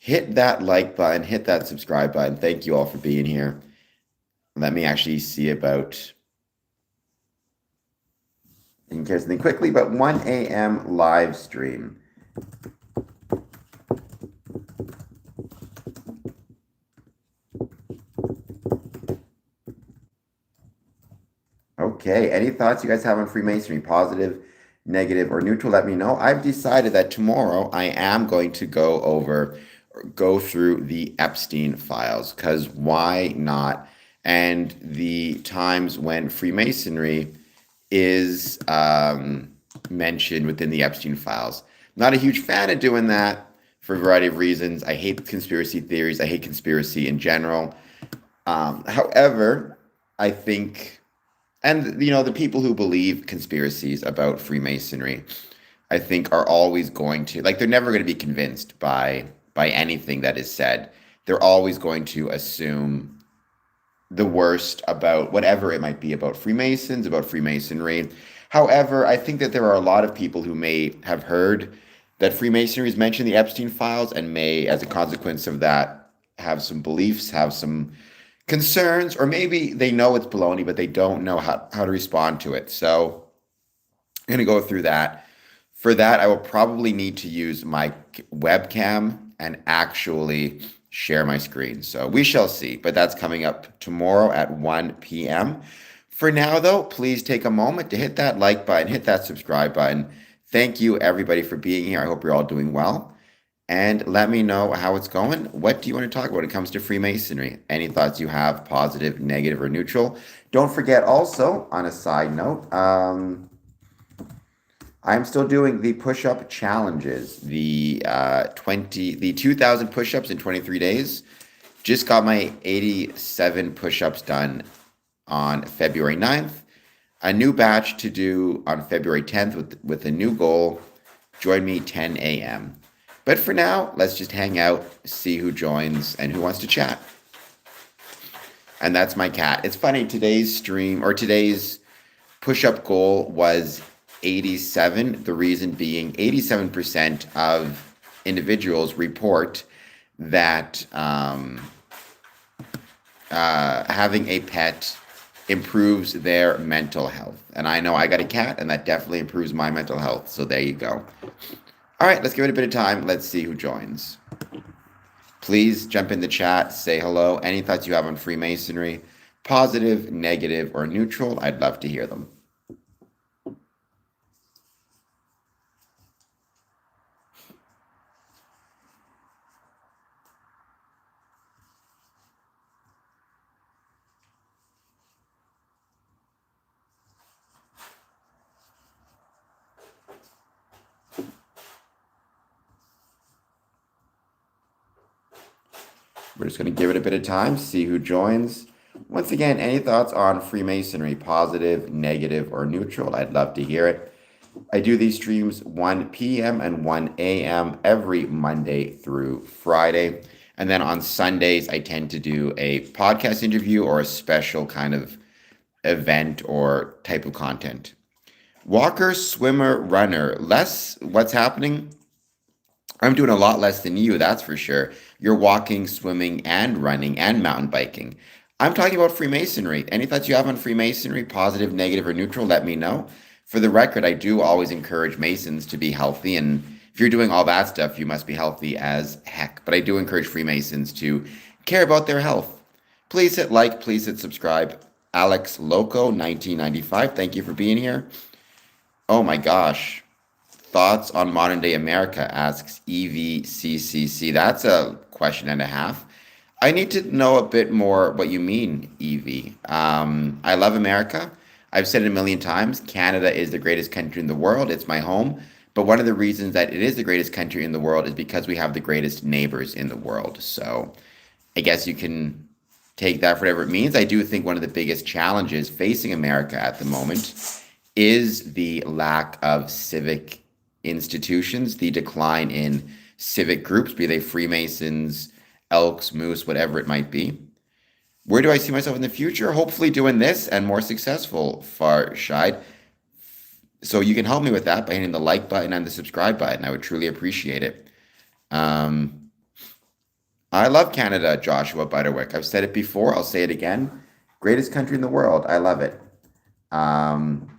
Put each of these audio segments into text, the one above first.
hit that like button, hit that subscribe button. Thank you all for being here. Let me actually see about, in case something quickly, but 1 a.m. live stream. Okay, any thoughts you guys have on Freemasonry? Positive, negative, or neutral? Let me know. I've decided that tomorrow I am going to go through the Epstein files, because why not? And the times when Freemasonry is mentioned within the Epstein files. Not a huge fan of doing that for a variety of reasons. I hate conspiracy theories. I hate conspiracy in general. However, I think, and the people who believe conspiracies about Freemasonry, I think are always going to, like, they're never going to be convinced by anything that is said. They're always going to assume the worst about whatever it might be about Freemasons, about Freemasonry. However, I think that there are a lot of people who may have heard that Freemasonry is mentioned in the Epstein files and may, as a consequence of that, have some beliefs, have some concerns, or maybe they know it's baloney, but they don't know how to respond to it. So I'm going to go through that. For that, I will probably need to use my webcam and actually share my screen. So we shall see, but that's coming up tomorrow at 1 p.m. For now, though, please take a moment to hit that like button, hit that subscribe button. Thank you, everybody, for being here. I hope you're all doing well. And let me know how it's going. What do you want to talk about when it comes to Freemasonry? Any thoughts you have, positive, negative, or neutral? Don't forget also, on a side note, I'm still doing the push-up challenges, the 2,000 push-ups in 23 days. Just got my 87 push-ups done on February 9th. A new batch to do on February 10th with a new goal. Join me 10 a.m. But for now, let's just hang out, see who joins and who wants to chat. And that's my cat. It's funny, today's push-up goal was 87. The reason being 87% of individuals report that having a pet improves their mental health. And I know I got a cat, and that definitely improves my mental health. So there you go. All right, let's give it a bit of time. Let's see who joins. Please jump in the chat, say hello. Any thoughts you have on Freemasonry, positive, negative, or neutral, I'd love to hear them. We're just going to give it a bit of time, see who joins. Once again, any thoughts on Freemasonry, positive, negative, or neutral? I'd love to hear it. I do these streams 1 p.m. and 1 a.m. every Monday through Friday. And then on Sundays, I tend to do a podcast interview or a special kind of event or type of content. Walker, swimmer, runner. What's happening? I'm doing a lot less than you, that's for sure. You're walking, swimming, and running, and mountain biking. I'm talking about Freemasonry. Any thoughts you have on Freemasonry, positive, negative, or neutral, let me know. For the record, I do always encourage Masons to be healthy, and if you're doing all that stuff, you must be healthy as heck. But I do encourage Freemasons to care about their health. Please hit like, please hit subscribe. Alex Loco, 1995, thank you for being here. Oh my gosh. Thoughts on modern day America, asks EVCCC. That's a question and a half. I need to know a bit more what you mean, EV. I love America. I've said it a million times. Canada is the greatest country in the world. It's my home. But one of the reasons that it is the greatest country in the world is because we have the greatest neighbors in the world. So I guess you can take that for whatever it means. I do think one of the biggest challenges facing America at the moment is the lack of civic institutions, the decline in civic groups, be they Freemasons, Elks, Moose, whatever it might be. Where do I see myself in the future? Hopefully doing this and more successful, Farshide. So you can help me with that by hitting the like button and the subscribe button. I would truly appreciate it. I love Canada, Joshua Butterwick. I've said it before. I'll say it again. Greatest country in the world. I love it. Um,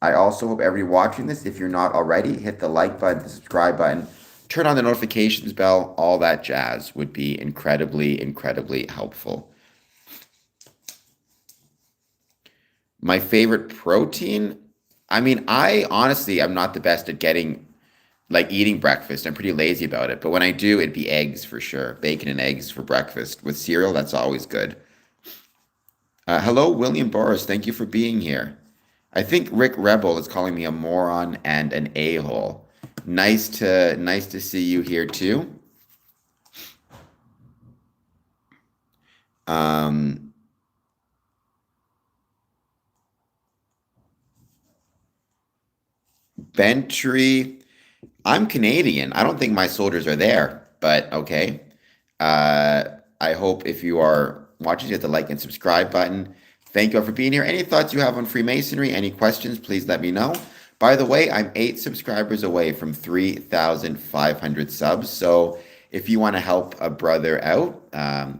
I also hope everybody watching this, if you're not already, hit the like button, the subscribe button, turn on the notifications bell, all that jazz would be incredibly, incredibly helpful. My favorite protein? I mean, I honestly, I'm not the best at eating breakfast. I'm pretty lazy about it. But when I do, it'd be eggs for sure. Bacon and eggs for breakfast. With cereal, that's always good. Hello, William Boris. Thank you for being here. I think Rick Rebel is calling me a moron and an a-hole. Nice to see you here too. Um, Bentry. I'm Canadian. I don't think my soldiers are there, but okay. Uh, I hope if you are watching, hit the like and subscribe button. Thank you all for being here. Any thoughts you have on Freemasonry? Any questions? Please let me know. By the way, I'm 8 subscribers away from 3,500 subs. So if you want to help a brother out,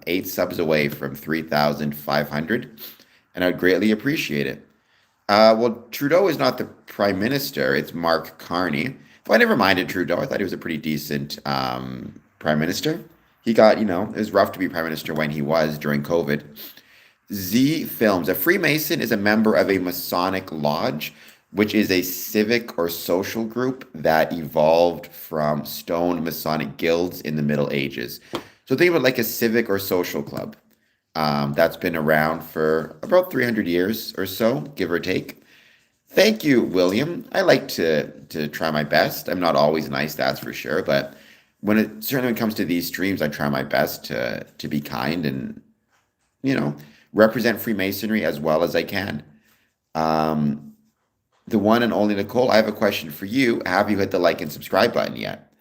8 subs away from 3,500, and I'd greatly appreciate it. Well, Trudeau is not the prime minister. It's Mark Carney. Though I never minded Trudeau. I thought he was a pretty decent prime minister. He got, it was rough to be prime minister when he was during COVID. Z Films. A Freemason is a member of a Masonic lodge, which is a civic or social group that evolved from stone Masonic guilds in the Middle Ages. So think of it like a civic or social club. That's been around for about 300 years or so, give or take. Thank you, William. I like to try my best. I'm not always nice, that's for sure, but certainly when it comes to these streams, I try my best to be kind and you know represent Freemasonry as well as I can. Um, the one and only Nicole, I have a question for you. Have you hit the like and subscribe button yet?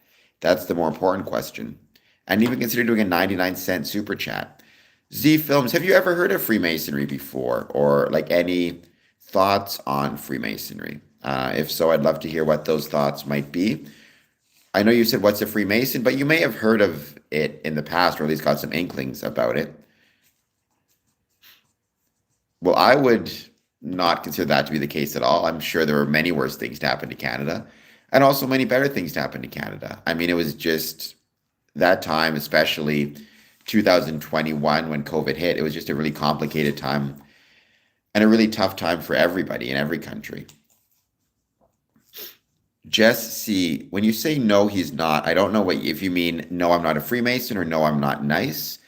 That's the more important question. And even consider doing a 99-cent super chat. Z Films, have you ever heard of Freemasonry before, or like any thoughts on Freemasonry? If so, I'd love to hear what those thoughts might be. I know you said what's a Freemason, but you may have heard of it in the past, or at least got some inklings about it. Well, I would not consider that to be the case at all. I'm sure there were many worse things to happen to Canada, and also many better things to happen to Canada. I mean, it was just that time, especially 2021 when COVID hit, it was just a really complicated time and a really tough time for everybody in every country. Jess C, when you say no, he's not, I don't know if you mean no, I'm not a Freemason or no, I'm not nice.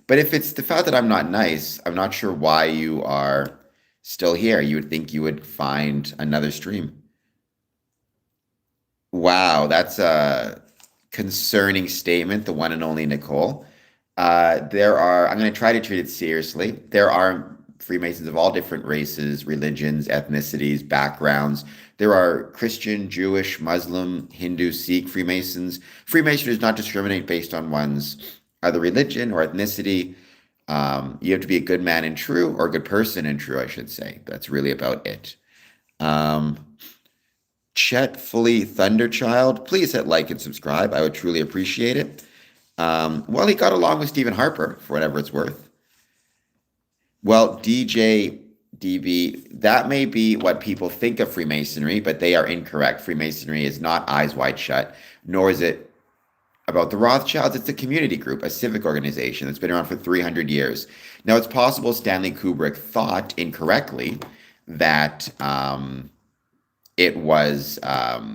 But if it's the fact that I'm not nice, I'm not sure why you are still here. You would think you would find another stream. Wow, that's a concerning statement, the one and only Nicole. I'm going to try to treat it seriously. There are Freemasons of all different races, religions, ethnicities, backgrounds. There are Christian, Jewish, Muslim, Hindu, Sikh Freemasons. Freemasonry does not discriminate based on one's either religion or ethnicity. You have to be a good man and true, or a good person and true, I should say. That's really about it. Um, Chet Fully Thunderchild, please hit like and subscribe. I would truly appreciate it. Well, he got along with Stephen Harper, for whatever it's worth. Well, DJ DB, that may be what people think of Freemasonry, but they are incorrect. Freemasonry is not eyes wide shut, nor is it about the Rothschilds. It's a community group, a civic organization that's been around for 300 years. Now, it's possible Stanley Kubrick thought incorrectly that it was, that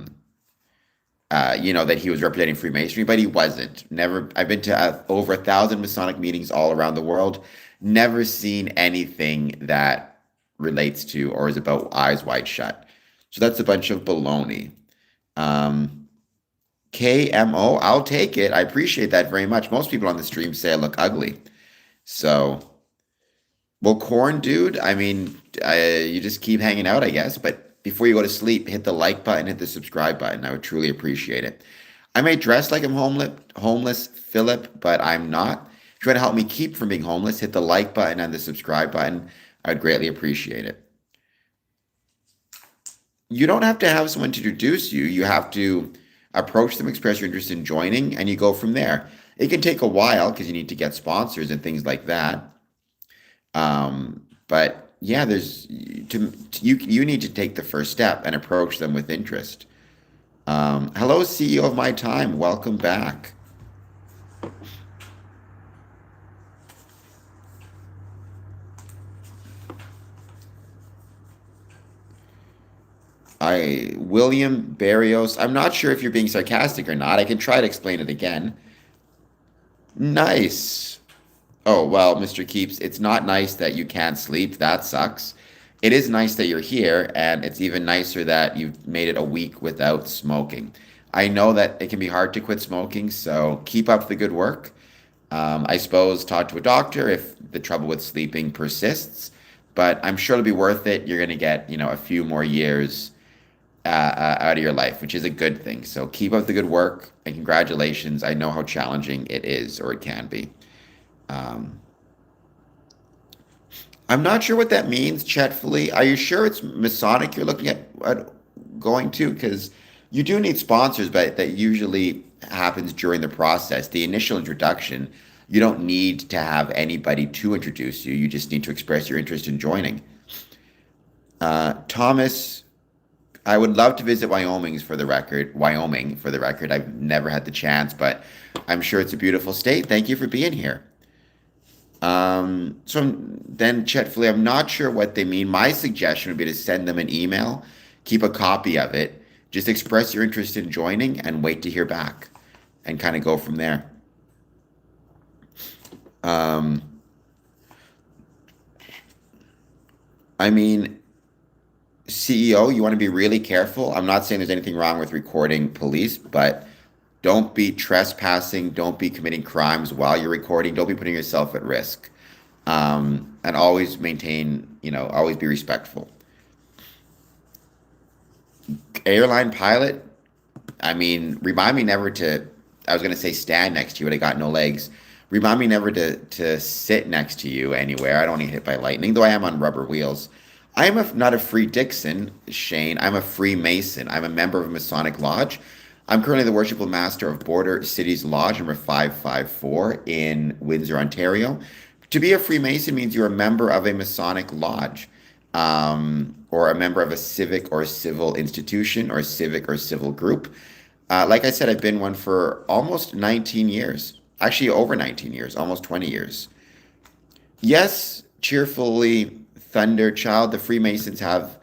he was representing Freemasonry, but he wasn't. Never. I've been to over 1,000 Masonic meetings all around the world. Never seen anything that relates to or is about eyes wide shut. So that's a bunch of baloney. KMO, I'll take it. I appreciate that very much. Most people on the stream say I look ugly. So, well, Corn Dude, I mean, you just keep hanging out, I guess. But before you go to sleep, hit the like button, hit the subscribe button. I would truly appreciate it. I may dress like I'm homeless, Philip, but I'm not. If you want to help me keep from being homeless, hit the like button and the subscribe button. I would greatly appreciate it. You don't have to have someone to introduce you. You have to approach them, express your interest in joining, and you go from there. It can take a while because you need to get sponsors and things like that. But yeah, you need to take the first step and approach them with interest. Hello, CEO of my time. Welcome back. William Barrios. I'm not sure if you're being sarcastic or not. I can try to explain it again. Nice. Oh, well, Mr. Keeps, it's not nice that you can't sleep. That sucks. It is nice that you're here, and it's even nicer that you've made it a week without smoking. I know that it can be hard to quit smoking, so keep up the good work. I suppose talk to a doctor if the trouble with sleeping persists, but I'm sure it'll be worth it. You're going to get, a few more years out of your life, which is a good thing. So keep up the good work and congratulations. I know how challenging it is, or it can be. Um, I'm not sure what that means, Chetfully. Are you sure it's Masonic you're looking at going to? Because you do need sponsors, but that usually happens during the process. The initial introduction, you don't need to have anybody to introduce you. You just need to express your interest in joining. Thomas, I would love to visit Wyoming for the record. Wyoming for the record. I've never had the chance, but I'm sure it's a beautiful state. Thank you for being here. Then Chetfully, I'm not sure what they mean. My suggestion would be to send them an email, keep a copy of it, just express your interest in joining and wait to hear back and kind of go from there. Um, I mean, CEO, you want to be really careful. I'm not saying there's anything wrong with recording police, but don't be trespassing. Don't be committing crimes while you're recording. Don't be putting yourself at risk. And always maintain, always be respectful. Airline pilot, I mean, remind me never to, I was going to say stand next to you, but I got no legs. Remind me never to sit next to you anywhere. I don't want to get hit by lightning, though I am on rubber wheels. Not a free Dixon, Shane. I'm a Freemason. I'm a member of a Masonic Lodge. I'm currently the Worshipful Master of Border Cities Lodge number 554 in Windsor, Ontario. To be a Freemason means you're a member of a Masonic Lodge, or a member of a civic or civil institution or civic or civil group. Like I said, I've been one for almost 19 years. Actually, over 19 years, almost 20 years. Yes, cheerfully, Thunderchild, the Freemasons have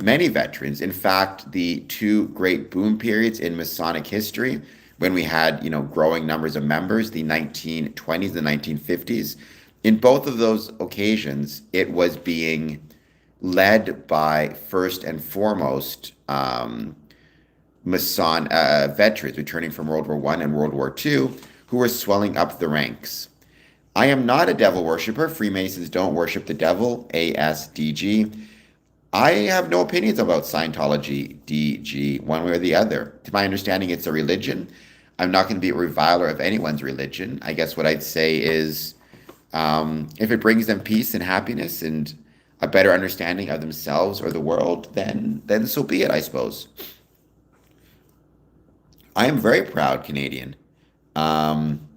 many veterans. In fact, the two great boom periods in Masonic history, when we had, growing numbers of members, the 1920s, the 1950s, in both of those occasions, it was being led by first and foremost veterans returning from World War One and World War Two, who were swelling up the ranks. I am not a devil worshiper. Freemasons don't worship the devil, ASDG. I have no opinions about Scientology, DG, one way or the other. To my understanding, it's a religion. I'm not going to be a reviler of anyone's religion. I guess what I'd say is if it brings them peace and happiness and a better understanding of themselves or the world, then so be it, I suppose. I am very proud Canadian. Um,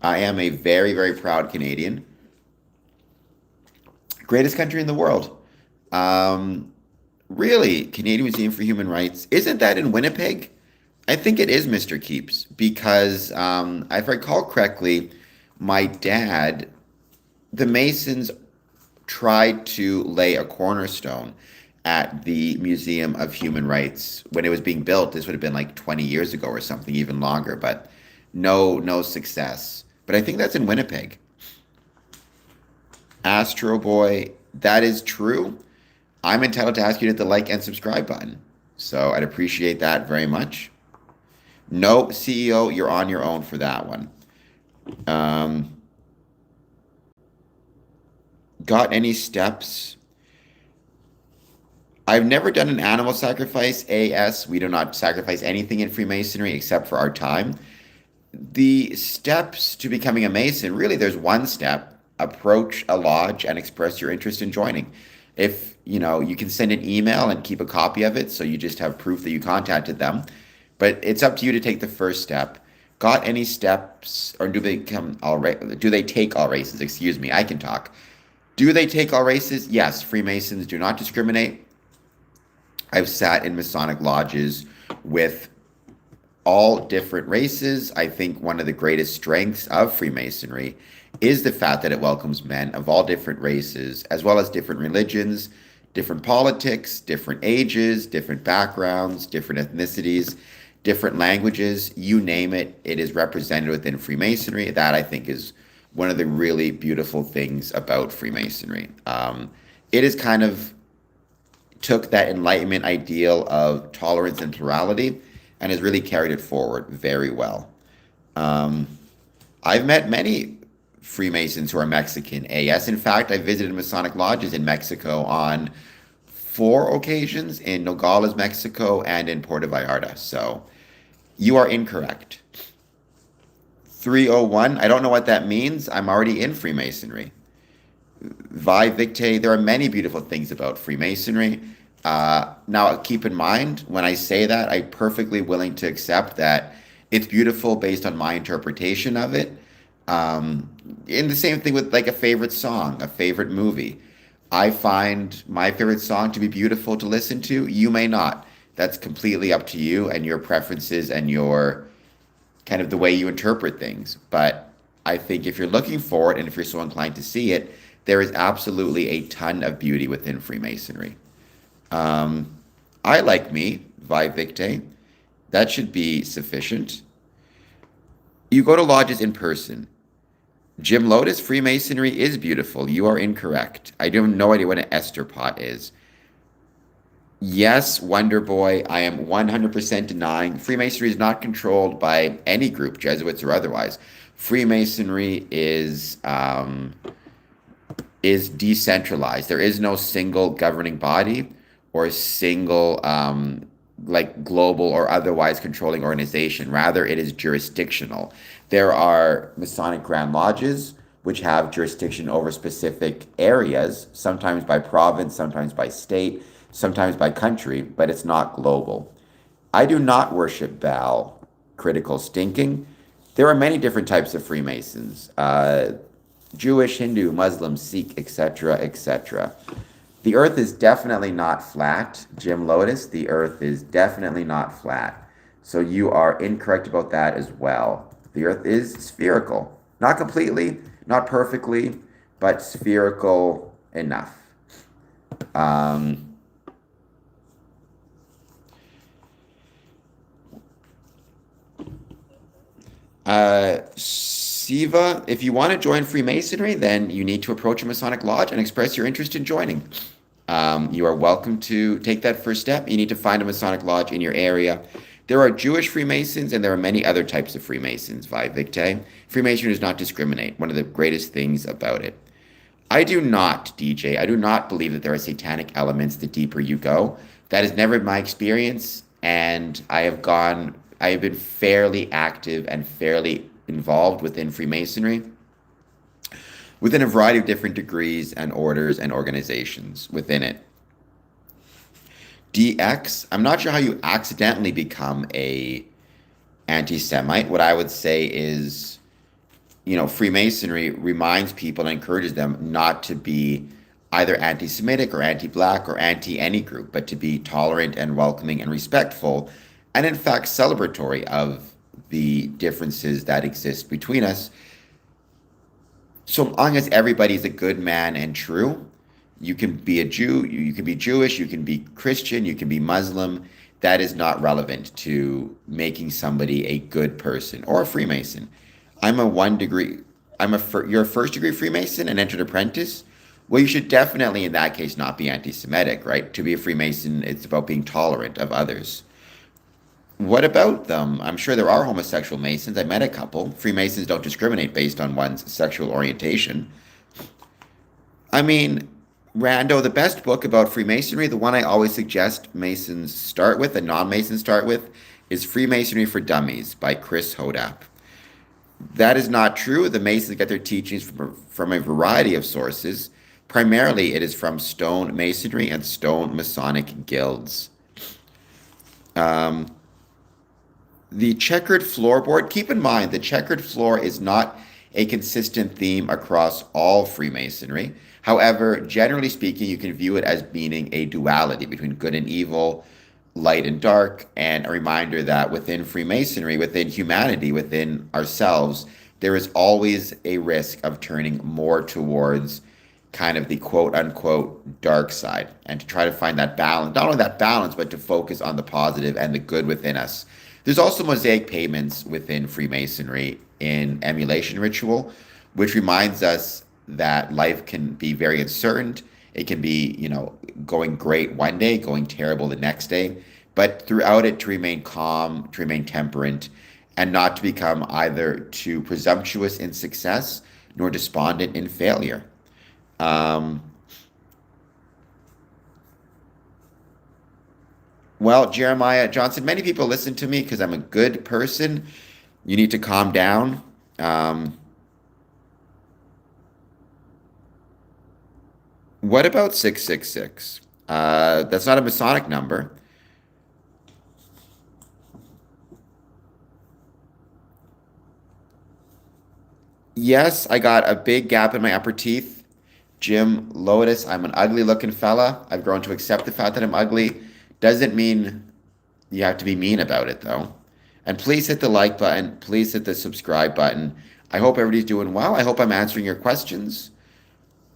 I am a very, very proud Canadian. Greatest country in the world. Um, Really, Canadian Museum for Human Rights. Isn't that in Winnipeg? I think it is, Mr. Keeps, because if I recall correctly, my dad, the Masons tried to lay a cornerstone at the Museum of Human Rights when it was being built. This would have been like 20 years ago or something, even longer, but no success. But I think that's in Winnipeg. Astro Boy, that is true. I'm entitled to ask you to hit the like and subscribe button. So I'd appreciate that very much. No, CEO, you're on your own for that one. Um, got any steps? I've never done an animal sacrifice. AS, we do not sacrifice anything in Freemasonry except for our time. The steps to becoming a Mason, really, there's one step. Approach a lodge and express your interest in joining. If, you can send an email and keep a copy of it, so you just have proof that you contacted them. But it's up to you to take the first step. got any steps, or do they take all races? Excuse me, I can talk. Do they take all races? Yes, Freemasons do not discriminate. I've sat in Masonic lodges with all different races. I think one of the greatest strengths of Freemasonry is the fact that it welcomes men of all different races, as well as different religions, different politics, different ages, different backgrounds, different ethnicities, different languages, you name it, it is represented within Freemasonry. That I think is one of the really beautiful things about Freemasonry. It is kind of took that Enlightenment ideal of tolerance and plurality and has really carried it forward very well. Um, I've met many Freemasons who are Mexican. Yes, in fact, I visited Masonic lodges in Mexico on 4 occasions in Nogales, Mexico, and in Puerto Vallarta. So you are incorrect. 301, I don't know what that means. I'm already in Freemasonry. Vi Victe, there are many beautiful things about Freemasonry. Now, keep in mind, when I say that, I'm perfectly willing to accept that it's beautiful based on my interpretation of it. And the same thing with like a favorite song, a favorite movie. I find my favorite song to be beautiful to listen to. You may not. That's completely up to you and your preferences and your kind of the way you interpret things. But I think if you're looking for it and if you're so inclined to see it, there is absolutely a ton of beauty within Freemasonry. Um, I like me, Vi Victe. That should be sufficient. You go to lodges in person. Jim Lotus, Freemasonry is beautiful. You are incorrect. I do have no idea what an Esther pot is. Yes, Wonder Boy, I am 100% denying. Freemasonry is not controlled by any group, Jesuits or otherwise. Freemasonry is decentralized. There is no single governing body or a single like global or otherwise controlling organization. Rather, it is jurisdictional. There are Masonic Grand Lodges which have jurisdiction over specific areas, sometimes by province, sometimes by state, sometimes by country, but it's not global. I do not worship Baal, critical stinking. There are many different types of Freemasons. Jewish, Hindu, Muslim, Sikh, etc., etc. The earth is definitely not flat, Jim Lotus. The earth is definitely not flat. So you are incorrect about that as well. The earth is spherical. Not completely, not perfectly, but spherical enough. Um, Siva, if you want to join Freemasonry, then you need to approach a Masonic lodge and express your interest in joining. You are welcome to take that first step. You need to find a Masonic lodge in your area. There are Jewish Freemasons and there are many other types of Freemasons, Vi Victe. Freemasonry does not discriminate, one of the greatest things about it. I do not, DJ, I do not believe that there are satanic elements the deeper you go. That has never been my experience, and I have been fairly active and fairly involved within Freemasonry, within a variety of different degrees and orders and organizations within it. DX, I'm not sure how you accidentally become a anti-Semite. What I would say is, Freemasonry reminds people and encourages them not to be either anti-Semitic or anti-Black or anti-any group, but to be tolerant and welcoming and respectful, and in fact celebratory of the differences that exist between us. So long as everybody is a good man and true, you can be a Jew, you can be Jewish, you can be Christian, you can be Muslim. That is not relevant to making somebody a good person or a Freemason. You're a first degree Freemason and entered apprentice. Well, you should definitely in that case not be anti-Semitic, right? To be a Freemason, it's about being tolerant of others. What about them? I'm sure there are homosexual Masons. I met a couple. Freemasons don't discriminate based on one's sexual orientation. I mean, Rando, the best book about Freemasonry, the one I always suggest Masons start with and non-Masons start with, is Freemasonry for Dummies by Chris Hodap. That is not true. The Masons get their teachings from a variety of sources. Primarily, it is from Stone Masonry and Stone Masonic guilds. Um, The checkered floorboard, keep in mind, the checkered floor is not a consistent theme across all Freemasonry. However, generally speaking, you can view it as meaning a duality between good and evil, light and dark, and a reminder that within Freemasonry, within humanity, within ourselves, there is always a risk of turning more towards kind of the quote unquote dark side and to try to find that balance, not only that balance, but to focus on the positive and the good within us. There's also mosaic payments within Freemasonry in emulation ritual, which reminds us that life can be very uncertain. It can be, going great one day, going terrible the next day, but throughout it to remain calm, to remain temperate, and not to become either too presumptuous in success nor despondent in failure. Um, well, Jeremiah Johnson, many people listen to me because I'm a good person. You need to calm down. Um, what about 666? That's not a Masonic number. Yes, I got a big gap in my upper teeth. Jim Lotus, I'm an ugly looking fella. I've grown to accept the fact that I'm ugly. Doesn't mean you have to be mean about it, though. And please hit the like button. Please hit the subscribe button. I hope everybody's doing well. I hope I'm answering your questions.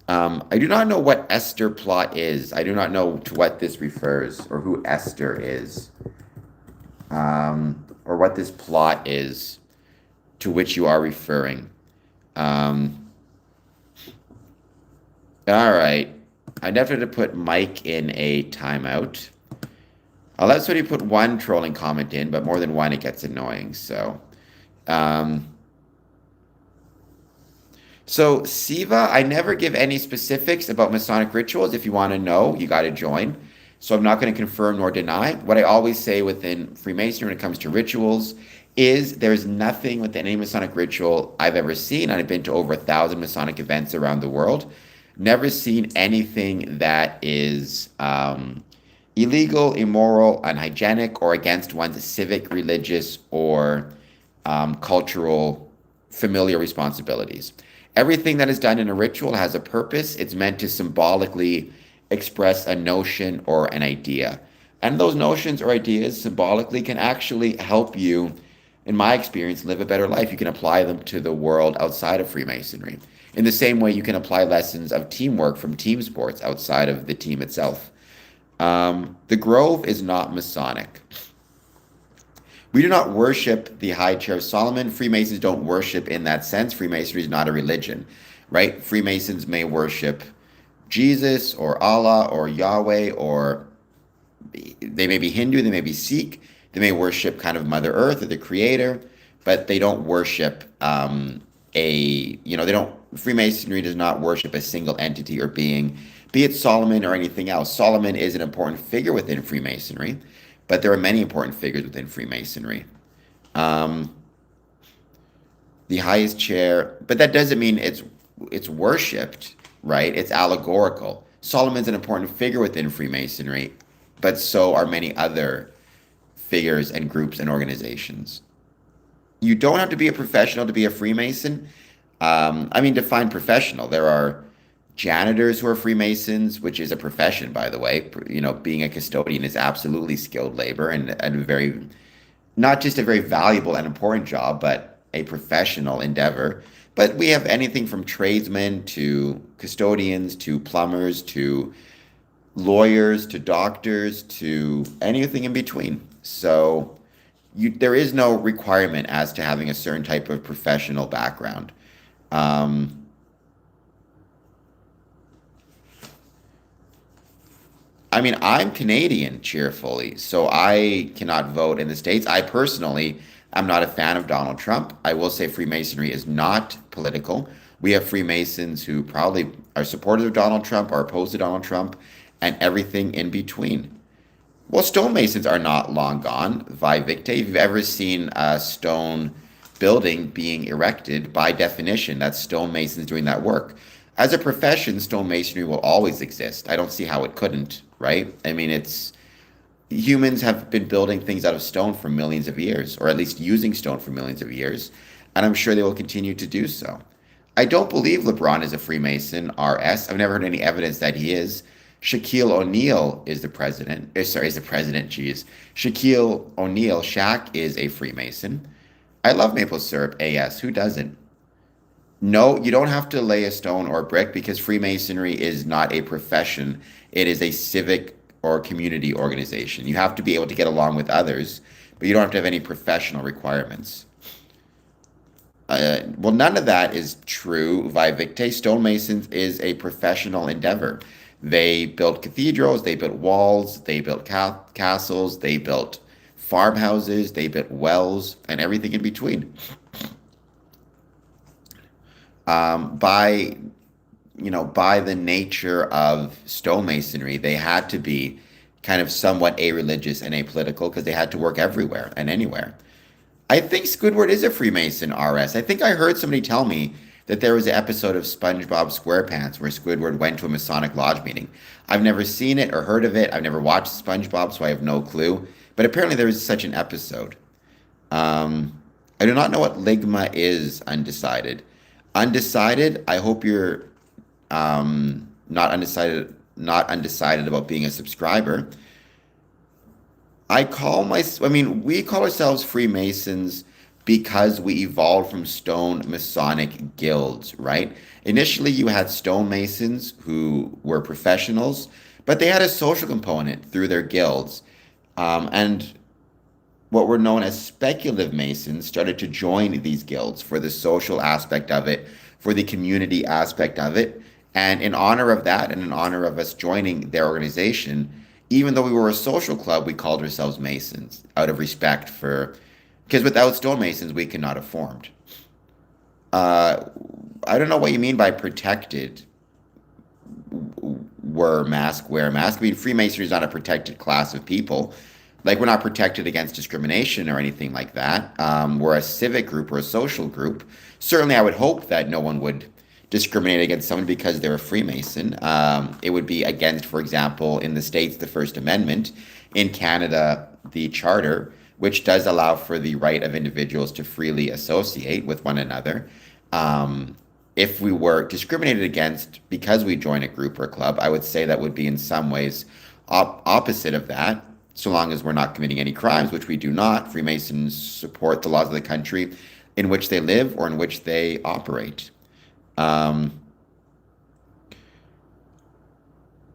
I do not know what Esther plot is. I do not know to what this refers or who Esther is, or what this plot is to which you are referring. Um, all right. I definitely put Mike in a timeout. I'll let somebody put one trolling comment in, but more than one, it gets annoying. Um, so Siva, I never give any specifics about Masonic rituals. If you want to know, you got to join. So I'm not going to confirm nor deny. What I always say within Freemasonry when it comes to rituals is there's nothing within any Masonic ritual I've ever seen. I've been to over 1,000 Masonic events around the world. Never seen anything that is illegal, immoral, unhygienic, or against one's civic, religious, or cultural, familiar responsibilities. Everything that is done in a ritual has a purpose. It's meant to symbolically express a notion or an idea. And those notions or ideas symbolically can actually help you, in my experience, live a better life. You can apply them to the world outside of Freemasonry. In the same way, you can apply lessons of teamwork from team sports outside of the team itself. The Grove is not Masonic. We do not worship the High Chair of Solomon. Freemasons don't worship in that sense. Freemasonry is not a religion, right? Freemasons may worship Jesus or Allah or Yahweh, or they may be Hindu, they may be Sikh, they may worship kind of Mother Earth or the Creator, but they don't worship Freemasonry does not worship a single entity or being, be it Solomon or anything else. Solomon is an important figure within Freemasonry, but there are many important figures within Freemasonry. Um, the highest chair, but that doesn't mean it's worshipped, right? It's allegorical. Solomon's an important figure within Freemasonry, but so are many other figures and groups and organizations. You don't have to be a professional to be a Freemason. Define professional. There are janitors who are Freemasons, which is a profession, by the way. Being a custodian is absolutely skilled labor and very, not just a very valuable and important job, but a professional endeavor. But we have anything from tradesmen to custodians to plumbers to lawyers to doctors to anything in between. So there is no requirement as to having a certain type of professional background. Um, I'm Canadian, cheerfully, so I cannot vote in the States. I personally am not a fan of Donald Trump. I will say Freemasonry is not political. We have Freemasons who probably are supporters of Donald Trump, are opposed to Donald Trump, and everything in between. Well, stonemasons are not long gone. Vi Victe, if you've ever seen a stone building being erected, by definition, that's stonemasons doing that work. As a profession, stonemasonry will always exist. I don't see how it couldn't, right? humans have been building things out of stone for millions of years, or at least using stone for millions of years, and I'm sure they will continue to do so. I don't believe LeBron is a Freemason RS. I've never heard any evidence that he is. Shaquille O'Neal is the president. Sorry, is the president. Geez, Shaquille O'Neal, Shaq is a Freemason. I love maple syrup. AS. Who doesn't? No, you don't have to lay a stone or a brick because Freemasonry is not a profession. It is a civic or community organization. You have to be able to get along with others, but you don't have to have any professional requirements. Well, none of that is true. Vivicte Stonemasons is a professional endeavor. They built cathedrals, they built walls, they built castles, they built farmhouses, they built wells, and everything in between. By by the nature of stonemasonry, they had to be kind of somewhat a-religious and apolitical because they had to work everywhere and anywhere. I think Squidward is a Freemason RS. I think I heard somebody tell me that there was an episode of SpongeBob SquarePants where Squidward went to a Masonic Lodge meeting. I've never seen it or heard of it. I've never watched SpongeBob, so I have no clue. But apparently there is such an episode. I do not know what Ligma is undecided. Undecided, I hope you're not undecided about being a subscriber. We call ourselves Freemasons because we evolved from stone Masonic guilds, right? Initially, you had stonemasons who were professionals, but they had a social component through their guilds. And what were known as speculative masons started to join these guilds for the social aspect of it, for the community aspect of it. And in honor of that, and in honor of us joining their organization, even though we were a social club, we called ourselves Masons out of respect for, because without stonemasons, we could not have formed. Uh, I don't know what you mean by protected wear mask. I mean, Freemasonry is not a protected class of people. Like, we're not protected against discrimination or anything like that. We're a civic group or a social group. Certainly, I would hope that no one would discriminate against someone because they're a Freemason. It would be against, for example, in the States, the First Amendment, in Canada, the Charter, which does allow for the right of individuals to freely associate with one another. If we were discriminated against because we join a group or club, I would say that would be in some ways opposite of that, so long as we're not committing any crimes, which we do not. Freemasons support the laws of the country in which they live or in which they operate. Um,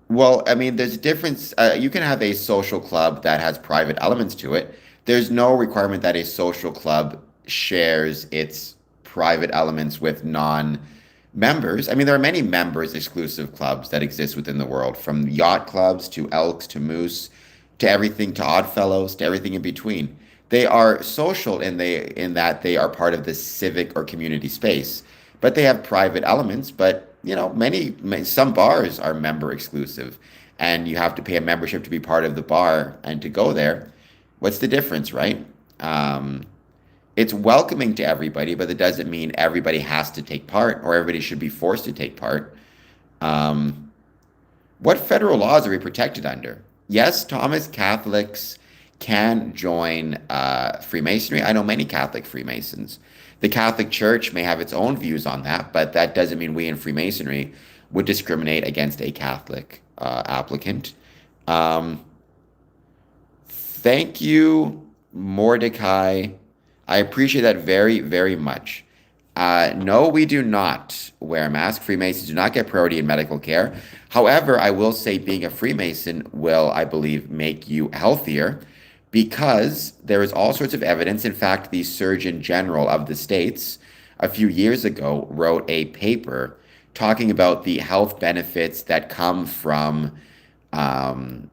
well, I mean, there's a difference. You can have a social club that has private elements to it. There's no requirement that a social club shares its private elements with non-members. I mean, there are many members exclusive clubs that exist within the world, from yacht clubs to elks to moose to everything to oddfellows to everything in between. They are social in that they are part of the civic or community space, but they have private elements. But some bars are member exclusive, and you have to pay a membership to be part of the bar and to go there. What's the difference, right? Um, it's welcoming to everybody, but it doesn't mean everybody has to take part or everybody should be forced to take part. Um, what federal laws are we protected under? Yes, Thomas, Catholics can join Freemasonry. I know many Catholic Freemasons. The Catholic Church may have its own views on that, but that doesn't mean we in Freemasonry would discriminate against a Catholic applicant. Um, Thank you, Mordecai. I appreciate that very, very much. No, we do not wear a mask. Freemasons do not get priority in medical care. However, I will say being a Freemason will, I believe, make you healthier because there is all sorts of evidence. In fact, the Surgeon General of the States a few years ago wrote a paper talking about the health benefits that come from um,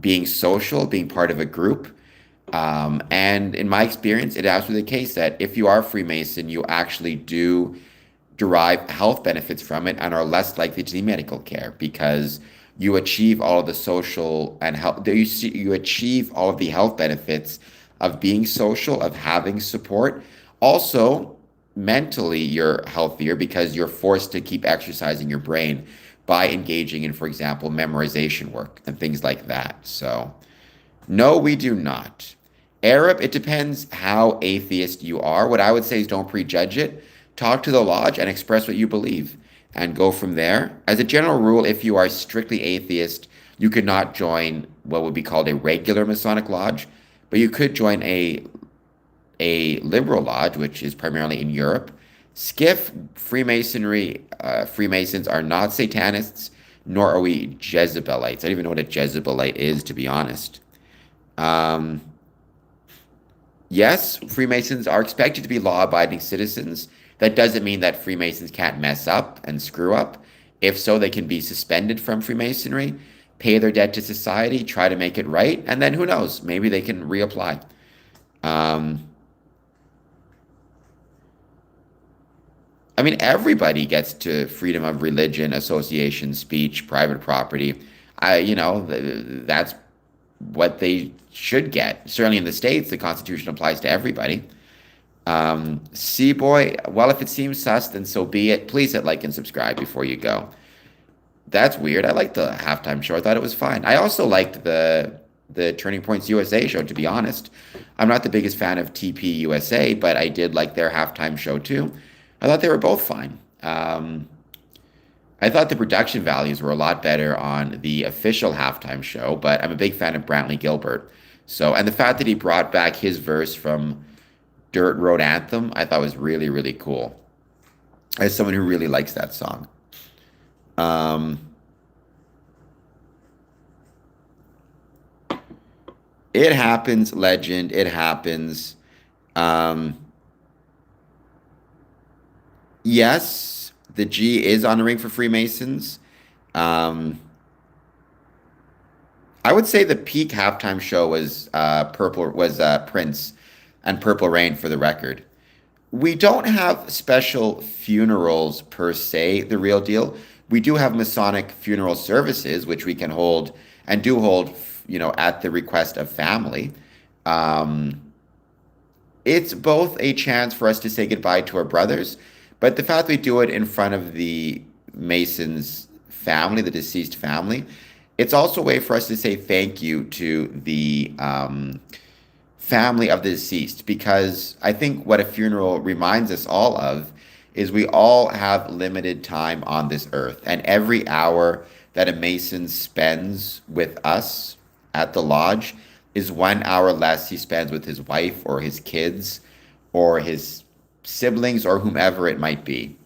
being social, being part of a group. And in my experience, it is absolutely the case that if you are a Freemason, you actually do derive health benefits from it and are less likely to need medical care because you achieve all of the social and health, you achieve all of the health benefits of being social, of having support. Also, mentally, you're healthier because you're forced to keep exercising your brain by engaging in, for example, memorization work and things like that. So, No, we do not. Arab, it depends how atheist you are. What I would say is don't prejudge it. Talk to the lodge and express what you believe and go from there. As a general rule, if you are strictly atheist, you could not join what would be called a regular Masonic lodge, but you could join a liberal lodge, which is primarily in Europe. Skiff, Freemasonry, Freemasons are not Satanists, nor are we Jezebelites. I don't even know what a Jezebelite is, to be honest. Um, yes, Freemasons are expected to be law-abiding citizens. That doesn't mean that Freemasons can't mess up and screw up. If so, they can be suspended from Freemasonry, pay their debt to society, try to make it right, and then who knows? Maybe they can reapply. Um, I mean, everybody gets to freedom of religion, association, speech, private property. That's what they should get. Certainly in the States, the Constitution applies to everybody. C-Boy, well, if it seems sus, then so be it. Please hit like and subscribe before you go. That's weird. I liked the halftime show. I thought it was fine. I also liked the Turning Points USA show, to be honest. I'm not the biggest fan of TP USA, but I did like their halftime show too. I thought they were both fine. I thought the production values were a lot better on the official halftime show, but I'm a big fan of Brantley Gilbert. So, and the fact that he brought back his verse from Dirt Road Anthem, I thought was really, really cool. As someone who really likes that song. Um, it happens, legend. It happens. Um, yes, the G is on the ring for Freemasons. Um, I would say the peak halftime show was Prince and Purple Rain for the record. We don't have special funerals per se, the real deal. We do have Masonic funeral services, which we can hold and do hold, at the request of family. Um, it's both a chance for us to say goodbye to our brothers, but the fact we do it in front of the Mason's family, the deceased family, it's also a way for us to say thank you to the family of the deceased, because I think what a funeral reminds us all of is we all have limited time on this earth, and every hour that a Mason spends with us at the lodge is 1 hour less he spends with his wife or his kids or his siblings or whomever it might be.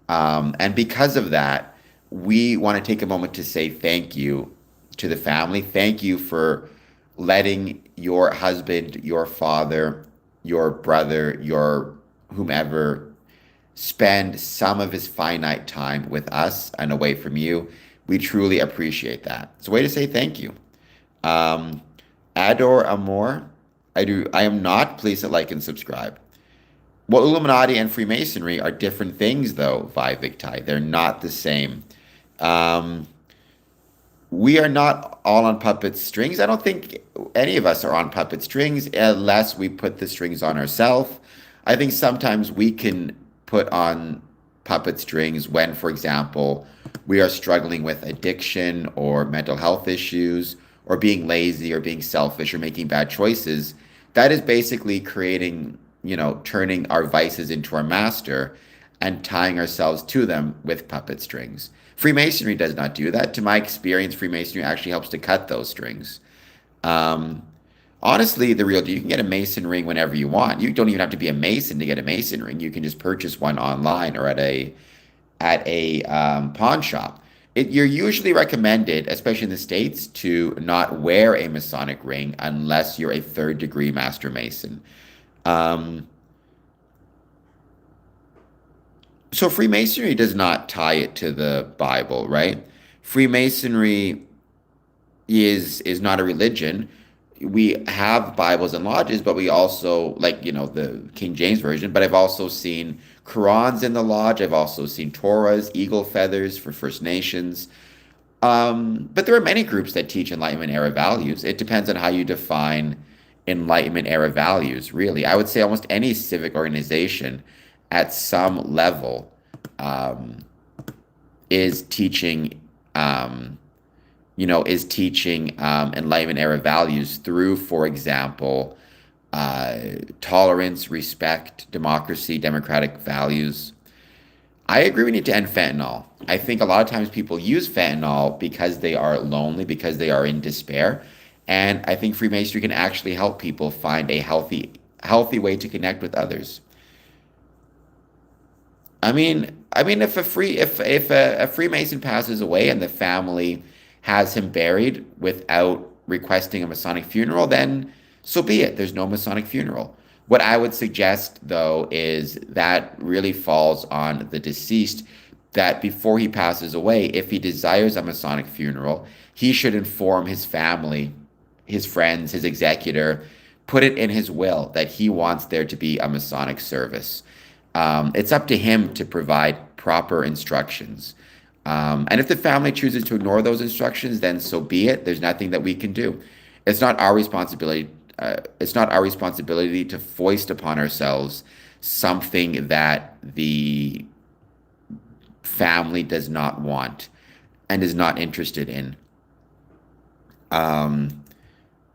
And because of that, we want to take a moment to say thank you to the family. Thank you for letting your husband, your father, your brother, your whomever spend some of his finite time with us and away from you. We truly appreciate that. It's a way to say thank you. Um, Adore Amor, I am not. Please hit like and subscribe. Well, Illuminati and Freemasonry are different things, though, Vi Victai. They're not the same. Um, we are not all on puppet strings. I don't think any of us are on puppet strings unless we put the strings on ourselves. I think sometimes we can put on puppet strings when, for example, we are struggling with addiction or mental health issues or being lazy or being selfish or making bad choices. That is basically creating, turning our vices into our master and tying ourselves to them with puppet strings. Freemasonry does not do that. To my experience, Freemasonry actually helps to cut those strings. Um, Honestly, the real deal, you can get a Mason ring whenever you want. You don't even have to be a Mason to get a Mason ring. You can just purchase one online or at a pawn shop. You're usually recommended, especially in the States, to not wear a Masonic ring unless you're a third degree Master Mason. Um, so Freemasonry does not tie it to the Bible, right? Freemasonry is not a religion. We have Bibles and lodges, but we also, like, the King James Version, but I've also seen Qurans in the lodge. I've also seen Torahs, eagle feathers for First Nations. But there are many groups that teach Enlightenment era values. It depends on how you define Enlightenment era values, really. I would say almost any civic organization at some level is teaching is teaching Enlightenment era values through, for example, uh, tolerance, respect, democracy, democratic values. I agree we need to end fentanyl. I think a lot of times people use fentanyl because they are lonely, because they are in despair. And I think Freemasonry can actually help people find a healthy way to connect with others. I mean, if a Freemason passes away and the family has him buried without requesting a Masonic funeral, then so be it. There's no Masonic funeral. What I would suggest, though, is that really falls on the deceased, that before he passes away, if he desires a Masonic funeral, he should inform his family, his friends, his executor, put it in his will that he wants there to be a Masonic service. It's up to him to provide proper instructions. And if the family chooses to ignore those instructions, then so be it. There's nothing that we can do. It's not our responsibility. It's not our responsibility to foist upon ourselves something that the family does not want and is not interested in. Um,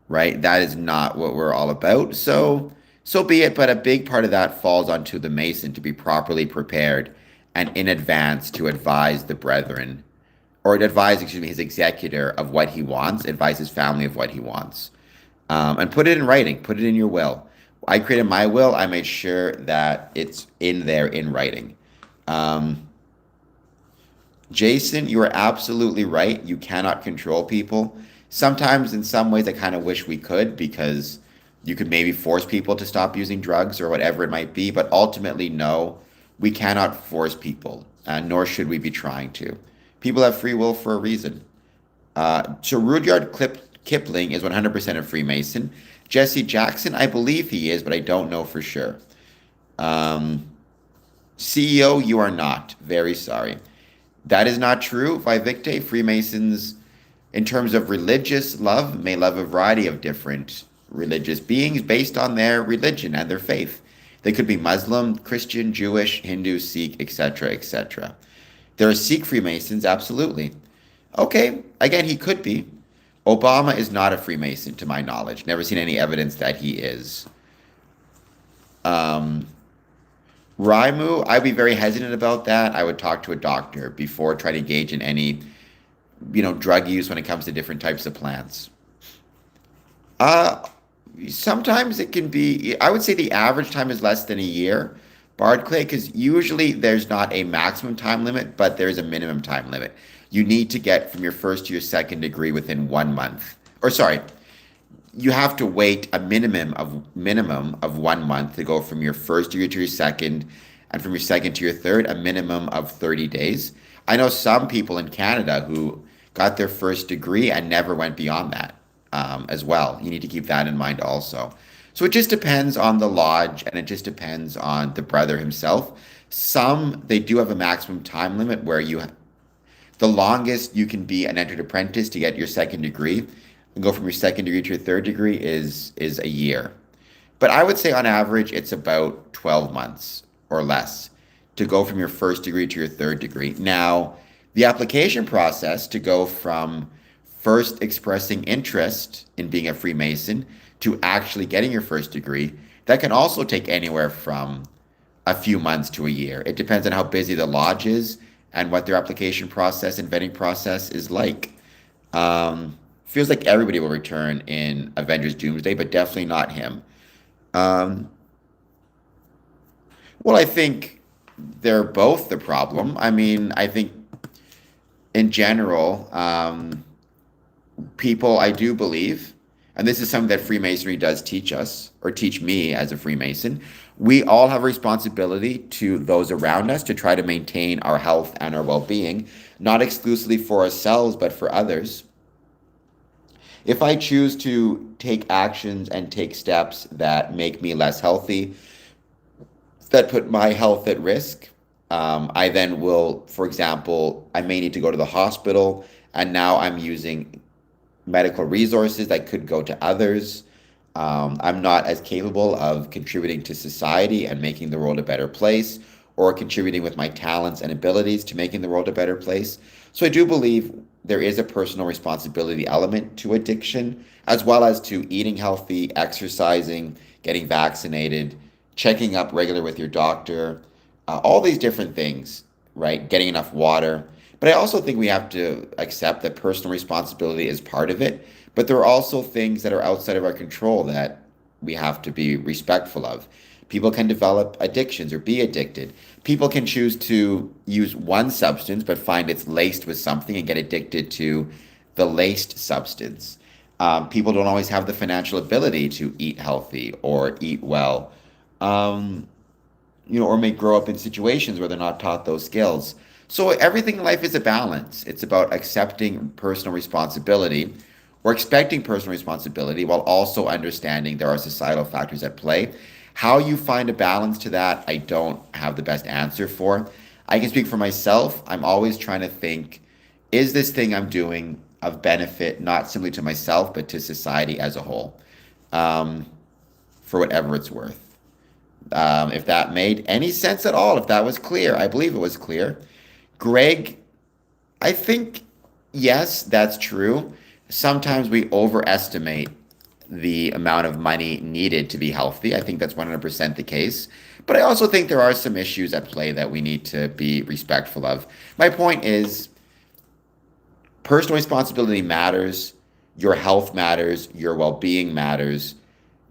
right? That is not what we're all about. So be it. But a big part of that falls onto the Mason to be properly prepared and in advance to advise the brethren, or advise, excuse me, his executor of what he wants, advise his family of what he wants, and put it in writing, put it in your will. I created my will. I made sure that it's in there in writing. Um, Jason, you are absolutely right. You cannot control people. Sometimes, in some ways, I kind of wish we could, because you could maybe force people to stop using drugs or whatever it might be. But ultimately, no, we cannot force people, nor should we be trying to. People have free will for a reason. So Kipling is 100% a Freemason. Jesse Jackson, I believe he is, but I don't know for sure. Um, CEO, you are not. Very sorry. That is not true. Vivicte, Freemasons, in terms of religious love, may love a variety of different religious beings based on their religion and their faith. They could be Muslim, Christian, Jewish, Hindu, Sikh, etc., etc. There are Sikh Freemasons, absolutely. Okay, again, he could be. Obama is not a Freemason, to my knowledge. Never seen any evidence that he is. Um, Raimu, I'd be very hesitant about that. I would talk to a doctor before trying to engage in any, drug use when it comes to different types of plants. Uh, Sometimes it can be, I would say the average time is less than a year, Bard Clay, because usually there's not a maximum time limit, but there's a minimum time limit. You need to get from your first to your second degree within 1 month. Or sorry, you have to wait a minimum of 1 month to go from your first degree to your second, and from your second to your third, a minimum of 30 days. I know some people in Canada who got their first degree and never went beyond that, as well. You need to keep that in mind also. So it just depends on the lodge, and it just depends on the brother himself. Some, they do have a maximum time limit where the longest you can be an entered apprentice to get your second degree and go from your second degree to your third degree is a year. But I would say on average it's about 12 months or less to go from your first degree to your third degree. Now, the application process to go from first expressing interest in being a Freemason to actually getting your first degree, that can also take anywhere from a few months to a year. It depends on how busy the lodge is and what their application process and vetting process is like. Feels like everybody will return in Avengers Doomsday, but definitely not him. Um, well, I think they're both the problem. I mean, I think in general, people, I do believe, and this is something that Freemasonry does teach us, or teach me as a Freemason, we all have a responsibility to those around us to try to maintain our health and our well-being, not exclusively for ourselves, but for others. If I choose to take actions and take steps that make me less healthy, that put my health at risk, I then will, for example, I may need to go to the hospital, and now I'm using medical resources that could go to others. I'm not as capable of contributing to society and making the world a better place, or contributing with my talents and abilities to making the world a better place. So I do believe there is a personal responsibility element to addiction, as well as to eating healthy, exercising, getting vaccinated, checking up regular with your doctor, all these different things, right? Getting enough water. But I also think we have to accept that personal responsibility is part of it. But there are also things that are outside of our control that we have to be respectful of. People can develop addictions or be addicted. People can choose to use one substance but find it's laced with something and get addicted to the laced substance. People don't always have the financial ability to eat healthy or eat well, um, or may grow up in situations where they're not taught those skills. So everything in life is a balance. It's about accepting personal responsibility or expecting personal responsibility while also understanding there are societal factors at play. How you find a balance to that, I don't have the best answer for. I can speak for myself. I'm always trying to think, is this thing I'm doing of benefit not simply to myself, but to society as a whole, um, for whatever it's worth? If that made any sense at all, if that was clear, I believe it was clear. Greg, I think, yes, that's true. Sometimes we overestimate the amount of money needed to be healthy. I think that's 100% the case. But I also think there are some issues at play that we need to be respectful of. My point is personal responsibility matters, your health matters, your well being matters,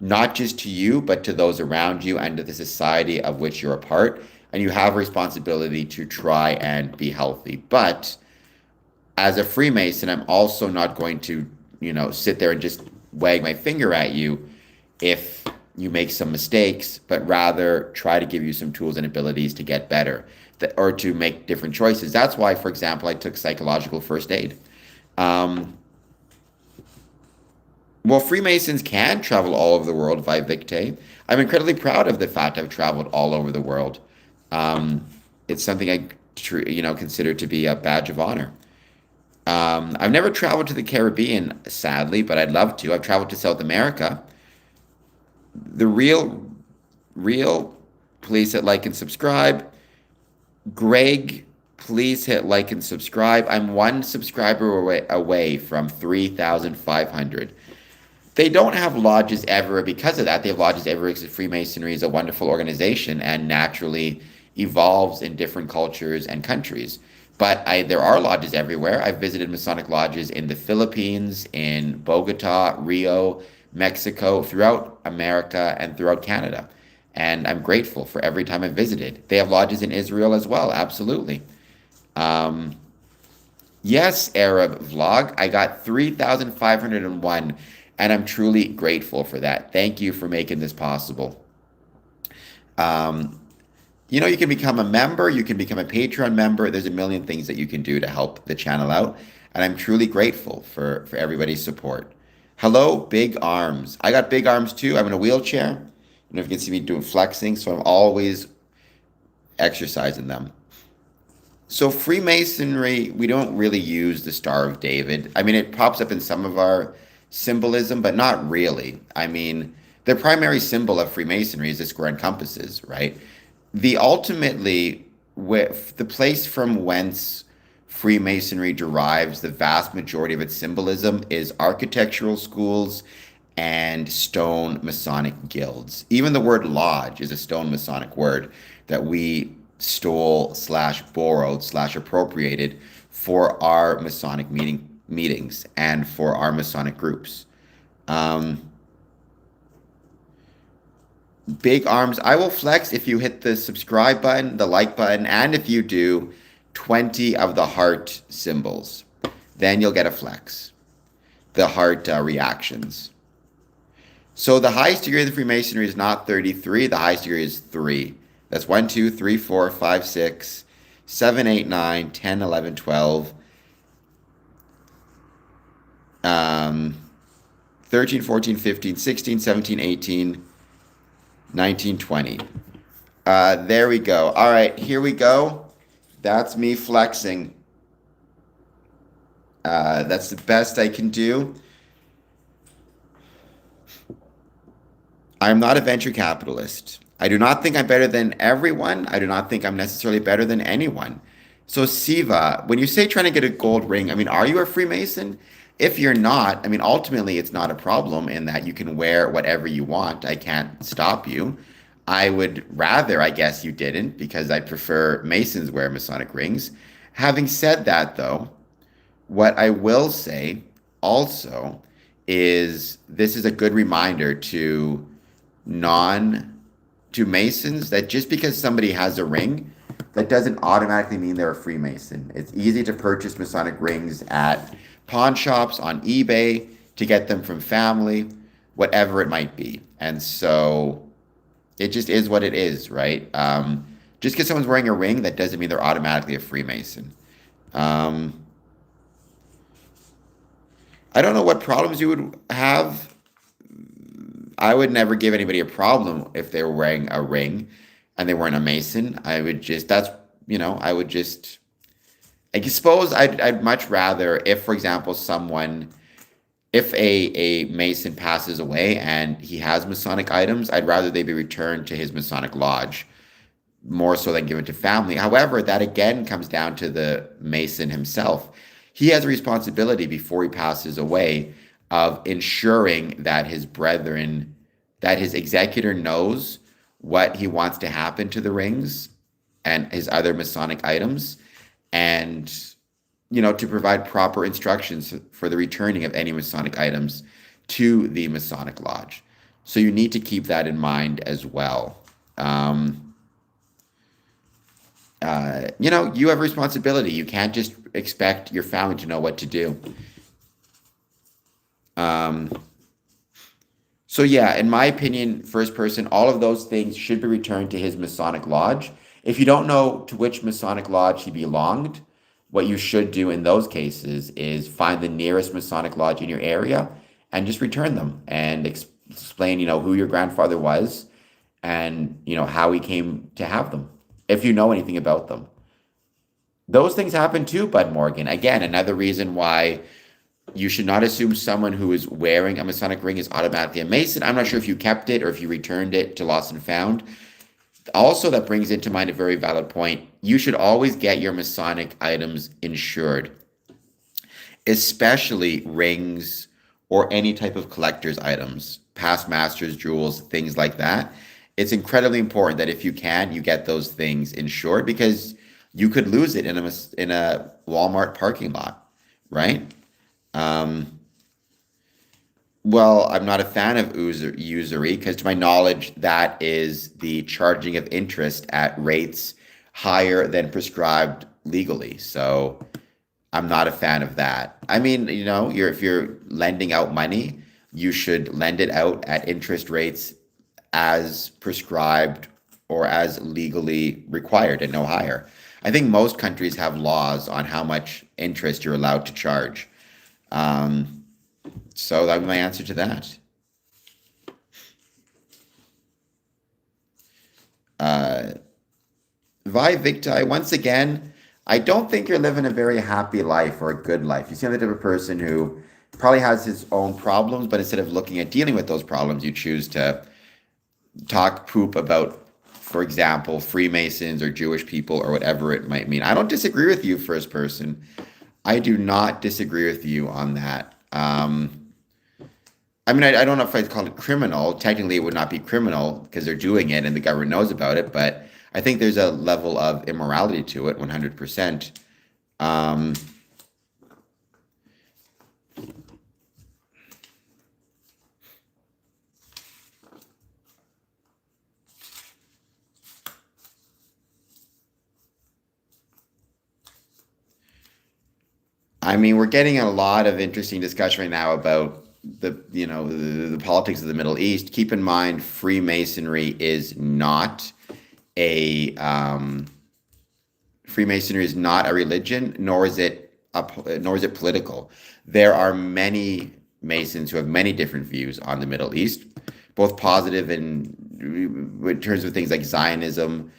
not just to you, but to those around you and to the society of which you're a part. And you have a responsibility to try and be healthy. But as a Freemason, I'm also not going to, sit there and just wag my finger at you if you make some mistakes, but rather try to give you some tools and abilities to get better or to make different choices. That's why, for example, I took psychological first aid. Um, well, Freemasons can travel all over the world via Victe. I'm incredibly proud of the fact I've traveled all over the world. It's something I, consider to be a badge of honor. I've never traveled to the Caribbean, sadly, but I'd love to. I've traveled to South America. The real, please hit like and subscribe. Greg, please hit like and subscribe. I'm one subscriber away from 3,500. They don't have lodges everywhere because of that. They have lodges everywhere because Freemasonry is a wonderful organization and naturally evolves in different cultures and countries. But there are lodges everywhere. I've visited Masonic lodges in the Philippines, in Bogota, Rio, Mexico, throughout America, and throughout Canada. And I'm grateful for every time I've visited. They have lodges in Israel as well, absolutely. Um, yes, Arab vlog. I got 3,501, and I'm truly grateful for that. Thank you for making this possible. Um, you can become a member, you can become a Patreon member. There's a million things that you can do to help the channel out. And I'm truly grateful for everybody's support. Hello, big arms. I got big arms too. I'm in a wheelchair. I don't know if you can see me doing flexing, so I'm always exercising them. So Freemasonry, we don't really use the Star of David. I mean, it pops up in some of our symbolism, but not really. I mean, the primary symbol of Freemasonry is the square and compasses, right? The place from whence Freemasonry derives the vast majority of its symbolism is architectural schools and stone Masonic guilds. Even the word lodge is a stone Masonic word that we stole slash borrowed slash appropriated for our Masonic meetings and for our Masonic groups. Um, Big arms. I will flex if you hit the subscribe button, the like button, and if you do 20 of the heart symbols. Then you'll get a flex. The heart reactions. So the highest degree of the Freemasonry is not 33. The highest degree is 3. That's 1, 2, 3, 4, 5, 6, 7, 8, 9, 10, 11, 12, 13, 14, 15, 16, 17, 18, 19, 20. There we go. All right, here we go. That's me flexing. That's the best I can do. I'm not a venture capitalist. I do not think I'm better than everyone. I do not think I'm necessarily better than anyone. So, Siva, when you say trying to get a gold ring, I mean, are you a Freemason? If you're not, I mean, ultimately, it's not a problem in that you can wear whatever you want. I can't stop you. I would rather, I guess, you didn't because I prefer Masons wear Masonic rings. Having said that, though, what I will say also is this is a good reminder to non to Masons that just because somebody has a ring, that doesn't automatically mean they're a Freemason. It's easy to purchase Masonic rings at pawn shops, on eBay, to get them from family, whatever it might be. And so it just is what it is, right? Just because someone's wearing a ring, that doesn't mean they're automatically a Freemason. Um, I don't know what problems you would have. I would never give anybody a problem if they were wearing a ring and they weren't a Mason. I would just, that's, I would just, I suppose I'd much rather if, for example, if a Mason passes away and he has Masonic items, I'd rather they be returned to his Masonic lodge more so than given to family. However, that again comes down to the Mason himself. He has a responsibility before he passes away of ensuring that that his executor knows what he wants to happen to the rings and his other Masonic items, and to provide proper instructions for the returning of any Masonic items to the Masonic lodge. So you need to keep that in mind as well. You have responsibility. You can't just expect your family to know what to do. Um, so yeah, in my opinion, first person, all of those things should be returned to his Masonic lodge. If you don't know to which Masonic lodge he belonged, what you should do in those cases is find the nearest Masonic lodge in your area and just return them and explain, who your grandfather was and, how he came to have them, if you know anything about them. Those things happen too, Bud Morgan. Again, another reason why you should not assume someone who is wearing a Masonic ring is automatically a Mason. I'm not sure if you kept it or if you returned it to Lost and Found. Also, that brings into mind a very valid point. You should always get your Masonic items insured, especially rings or any type of collector's items, past masters, jewels, things like that. It's incredibly important that if you can, you get those things insured because you could lose it in a Walmart parking lot, right? Um, well, I'm not a fan of usury because, to my knowledge, that is the charging of interest at rates higher than prescribed legally. So I'm not a fan of that. I mean, if you're lending out money, you should lend it out at interest rates as prescribed or as legally required and no higher. I think most countries have laws on how much interest you're allowed to charge. So that's my answer to that. Uh, Vi Victi, once again, I don't think you're living a very happy life or a good life. You seem like the type of person who probably has his own problems, but instead of looking at dealing with those problems, you choose to talk poop about, for example, Freemasons or Jewish people or whatever it might mean. I don't disagree with you, first person. I do not disagree with you on that. I mean, I don't know if I'd call it criminal. Technically, it would not be criminal because they're doing it and the government knows about it. But I think there's a level of immorality to it, 100%. Um, I mean, we're getting a lot of interesting discussion right now about the politics of the Middle East. Keep in mind, Freemasonry is not a Freemasonry is not a religion, nor is it political. There are many Masons who have many different views on the Middle East, both positive and in terms of things like Zionism,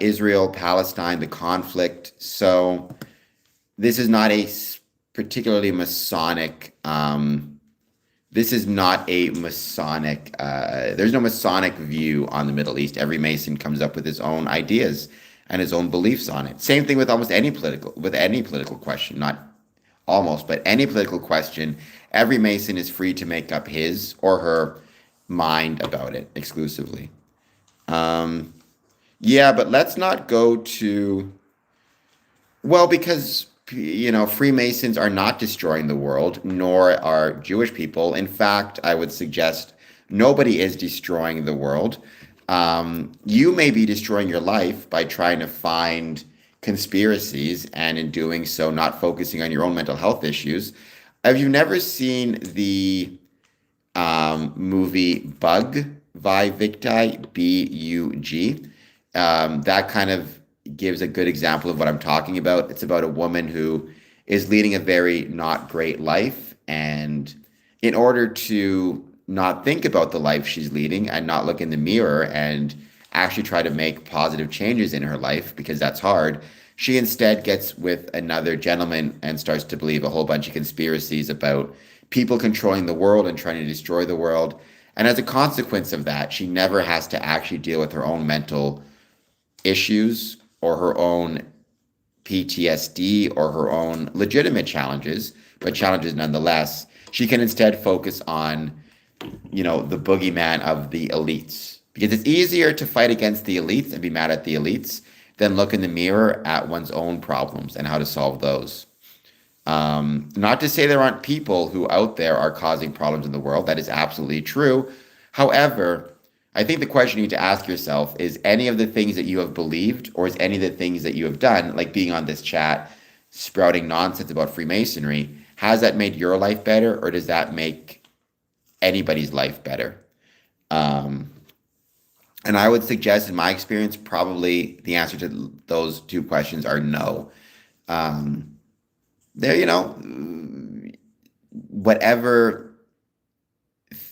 Israel, Palestine, the conflict. So this is not a particularly Masonic This is not a Masonic, there's no Masonic view on the Middle East. Every Mason comes up with his own ideas and his own beliefs on it. Same thing with almost any political question, not almost, but any political question. Every Mason is free to make up his or her mind about it exclusively. Um, yeah, but let's not go to, well, because Freemasons are not destroying the world, nor are Jewish people. In fact, I would suggest nobody is destroying the world. You may be destroying your life by trying to find conspiracies, and in doing so, not focusing on your own mental health issues. Have you never seen the movie Bug, Vi Victi, Bug? That kind of gives a good example of what I'm talking about. It's about a woman who is leading a very not great life. And in order to not think about the life she's leading and not look in the mirror and actually try to make positive changes in her life, because that's hard, she instead gets with another gentleman and starts to believe a whole bunch of conspiracies about people controlling the world and trying to destroy the world. And as a consequence of that, she never has to actually deal with her own mental issues or her own PTSD or her own legitimate challenges, but challenges nonetheless. She can instead focus on, the boogeyman of the elites. Because it's easier to fight against the elites and be mad at the elites than look in the mirror at one's own problems and how to solve those. Not to say there aren't people who out there are causing problems in the world. That is absolutely true. However, I think the question you need to ask yourself is, any of the things that you have believed, or is any of the things that you have done, like being on this chat, sprouting nonsense about Freemasonry, has that made your life better, or does that make anybody's life better? And I would suggest, in my experience, probably the answer to those two questions are no. Um, there, whatever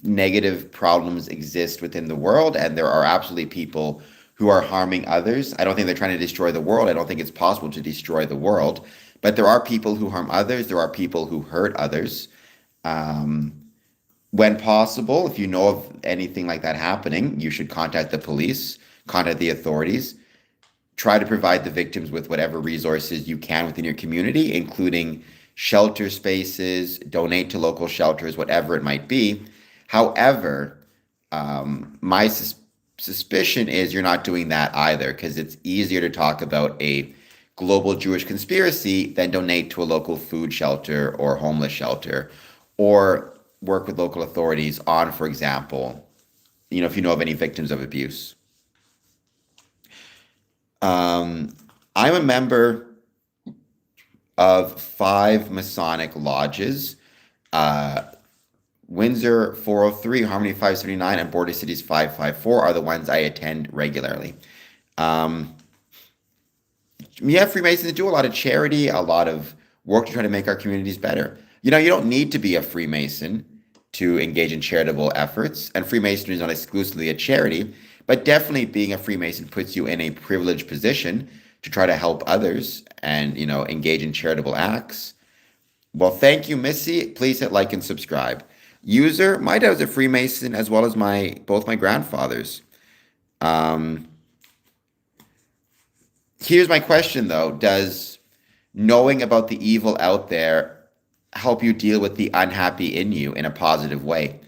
negative problems exist within the world, and there are absolutely people who are harming others. I don't think they're trying to destroy the world. I don't think it's possible to destroy the world, but there are people who harm others. There are people who hurt others. Um, when possible, if you know of anything like that happening, you should contact the police, contact the authorities, try to provide the victims with whatever resources you can within your community, including shelter spaces, donate to local shelters, whatever it might be. However, my suspicion is you're not doing that either, because it's easier to talk about a global Jewish conspiracy than donate to a local food shelter or homeless shelter, or work with local authorities on, for example, if you know of any victims of abuse. I'm a member of 5 Masonic lodges. Windsor 403, Harmony 579, and Border Cities 554 are the ones I attend regularly. Freemasons do a lot of charity, a lot of work to try to make our communities better. You don't need to be a Freemason to engage in charitable efforts, and Freemasonry is not exclusively a charity, but definitely being a Freemason puts you in a privileged position to try to help others and, engage in charitable acts. Well, thank you, Missy. Please hit like and subscribe. User, my dad was a Freemason, as well as both my grandfathers. Um, Here's my question, though. Does knowing about the evil out there help you deal with the unhappy in you in a positive way?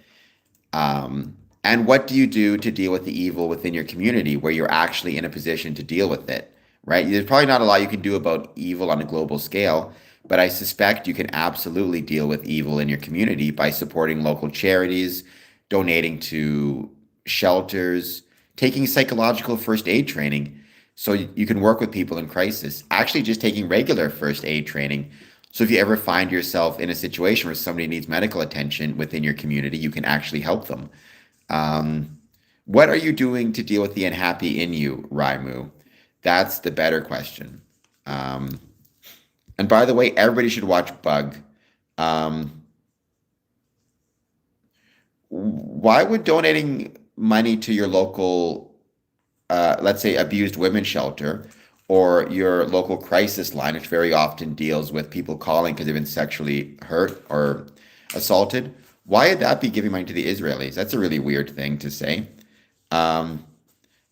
And what do you do to deal with the evil within your community where you're actually in a position to deal with it, right? There's probably not a lot you can do about evil on a global scale, but I suspect you can absolutely deal with evil in your community by supporting local charities, donating to shelters, taking psychological first aid training so you can work with people in crisis, actually just taking regular first aid training. So if you ever find yourself in a situation where somebody needs medical attention within your community, you can actually help them. Um, what are you doing to deal with the unhappy in you, Raimu? That's the better question. Um, and by the way, everybody should watch Bug. Um, why would donating money to your local, let's say, abused women's shelter, or your local crisis line, which very often deals with people calling because they've been sexually hurt or assaulted, Why would that be giving money to the Israelis? That's a really weird thing to say. Um,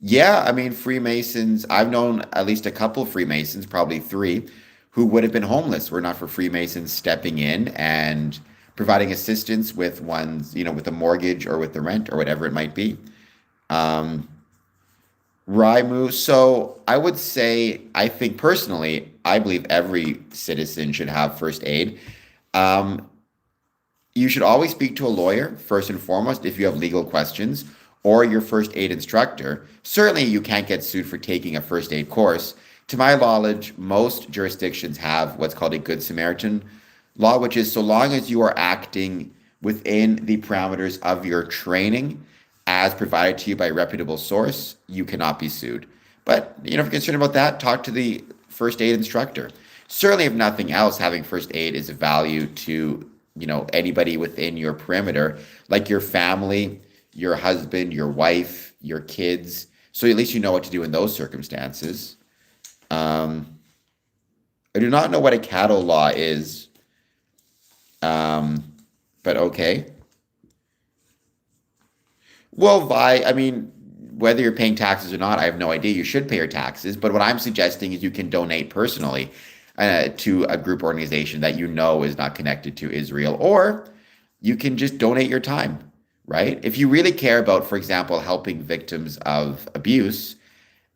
yeah, I mean, Freemasons, I've known at least a couple Freemasons, probably three, who would have been homeless were not for Freemasons stepping in and providing assistance with one's, with the mortgage or with the rent or whatever it might be. Um, Raimu, so I would say, I think personally, I believe every citizen should have first aid. Um, you should always speak to a lawyer first and foremost if you have legal questions or your first aid instructor. Certainly, you can't get sued for taking a first aid course. To my knowledge, most jurisdictions have what's called a Good Samaritan law, which is so long as you are acting within the parameters of your training as provided to you by a reputable source, you cannot be sued. But, if you're concerned about that, talk to the first aid instructor. Certainly, if nothing else, having first aid is of value to, anybody within your perimeter, like your family, your husband, your wife, your kids. So at least you know what to do in those circumstances. Um, I do not know what a cattle law is, um, but okay. Well, I mean, whether you're paying taxes or not, I have no idea. You should pay your taxes, but what I'm suggesting is you can donate personally to a group organization that you know is not connected to Israel, or you can just donate your time, right? If you really care about, for example, helping victims of abuse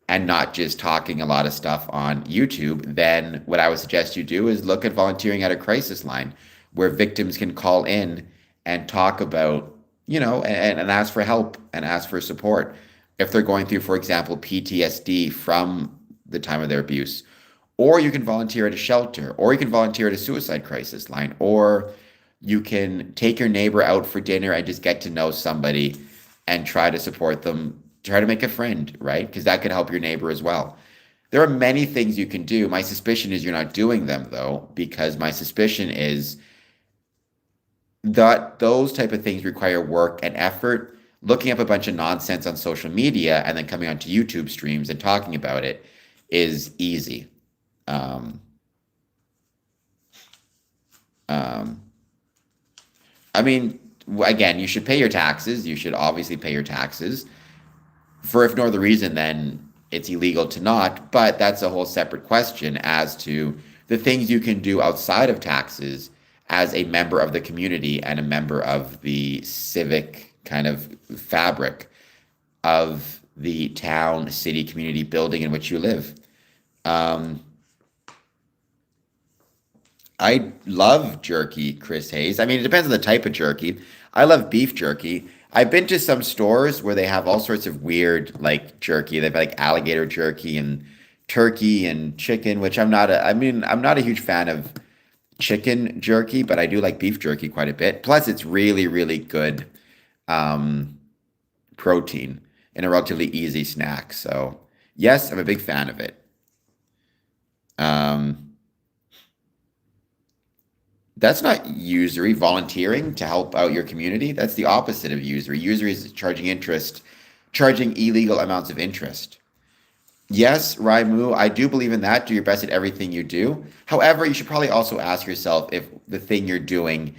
and not just talking a lot of stuff on YouTube, then what I would suggest you do is look at volunteering at a crisis line where victims can call in and talk about, and ask for help and ask for support. If they're going through, for example, PTSD from the time of their abuse, or you can volunteer at a shelter, or you can volunteer at a suicide crisis line, or you can take your neighbor out for dinner and just get to know somebody and try to support them, try to make a friend, right? Because that could help your neighbor as well. There are many things you can do. My suspicion is you're not doing them though, because my suspicion is that those type of things require work and effort. Looking up a bunch of nonsense on social media and then coming onto YouTube streams and talking about it is easy. Um, um, I mean, again, you should pay your taxes. You should obviously pay your taxes. For if no other reason, then it's illegal to not. But that's a whole separate question as to the things you can do outside of taxes as a member of the community and a member of the civic kind of fabric of the town, city, community building in which you live. Um, I love jerky, Chris Hayes. I mean, it depends on the type of jerky. I love beef jerky. I've been to some stores where they have all sorts of weird like jerky. They've like alligator jerky and turkey and chicken, which I'm not a huge fan of chicken jerky, but I do like beef jerky quite a bit. Plus, it's really, really good um, protein and a relatively easy snack. So, yes, I'm a big fan of it. Um, That's not usury, volunteering to help out your community. That's the opposite of usury. Usury is charging interest, charging illegal amounts of interest. Yes, Raimu, I do believe in that. Do your best at everything you do. However, you should probably also ask yourself if the thing you're doing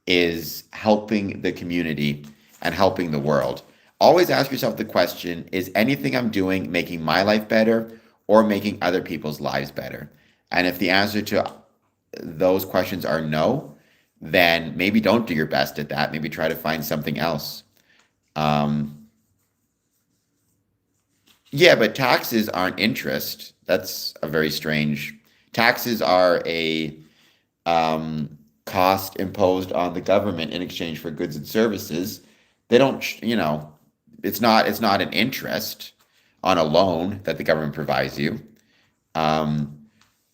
is helping the community and helping the world. Always ask yourself the question, is anything I'm doing making my life better or making other people's lives better? And if the answer to those questions are no, then maybe don't do your best at that. Maybe try to find something else. Um, yeah, but taxes aren't interest. That's a very strange. Taxes are a cost imposed on the government in exchange for goods and services. They don't, it's not an interest on a loan that the government provides you. Um,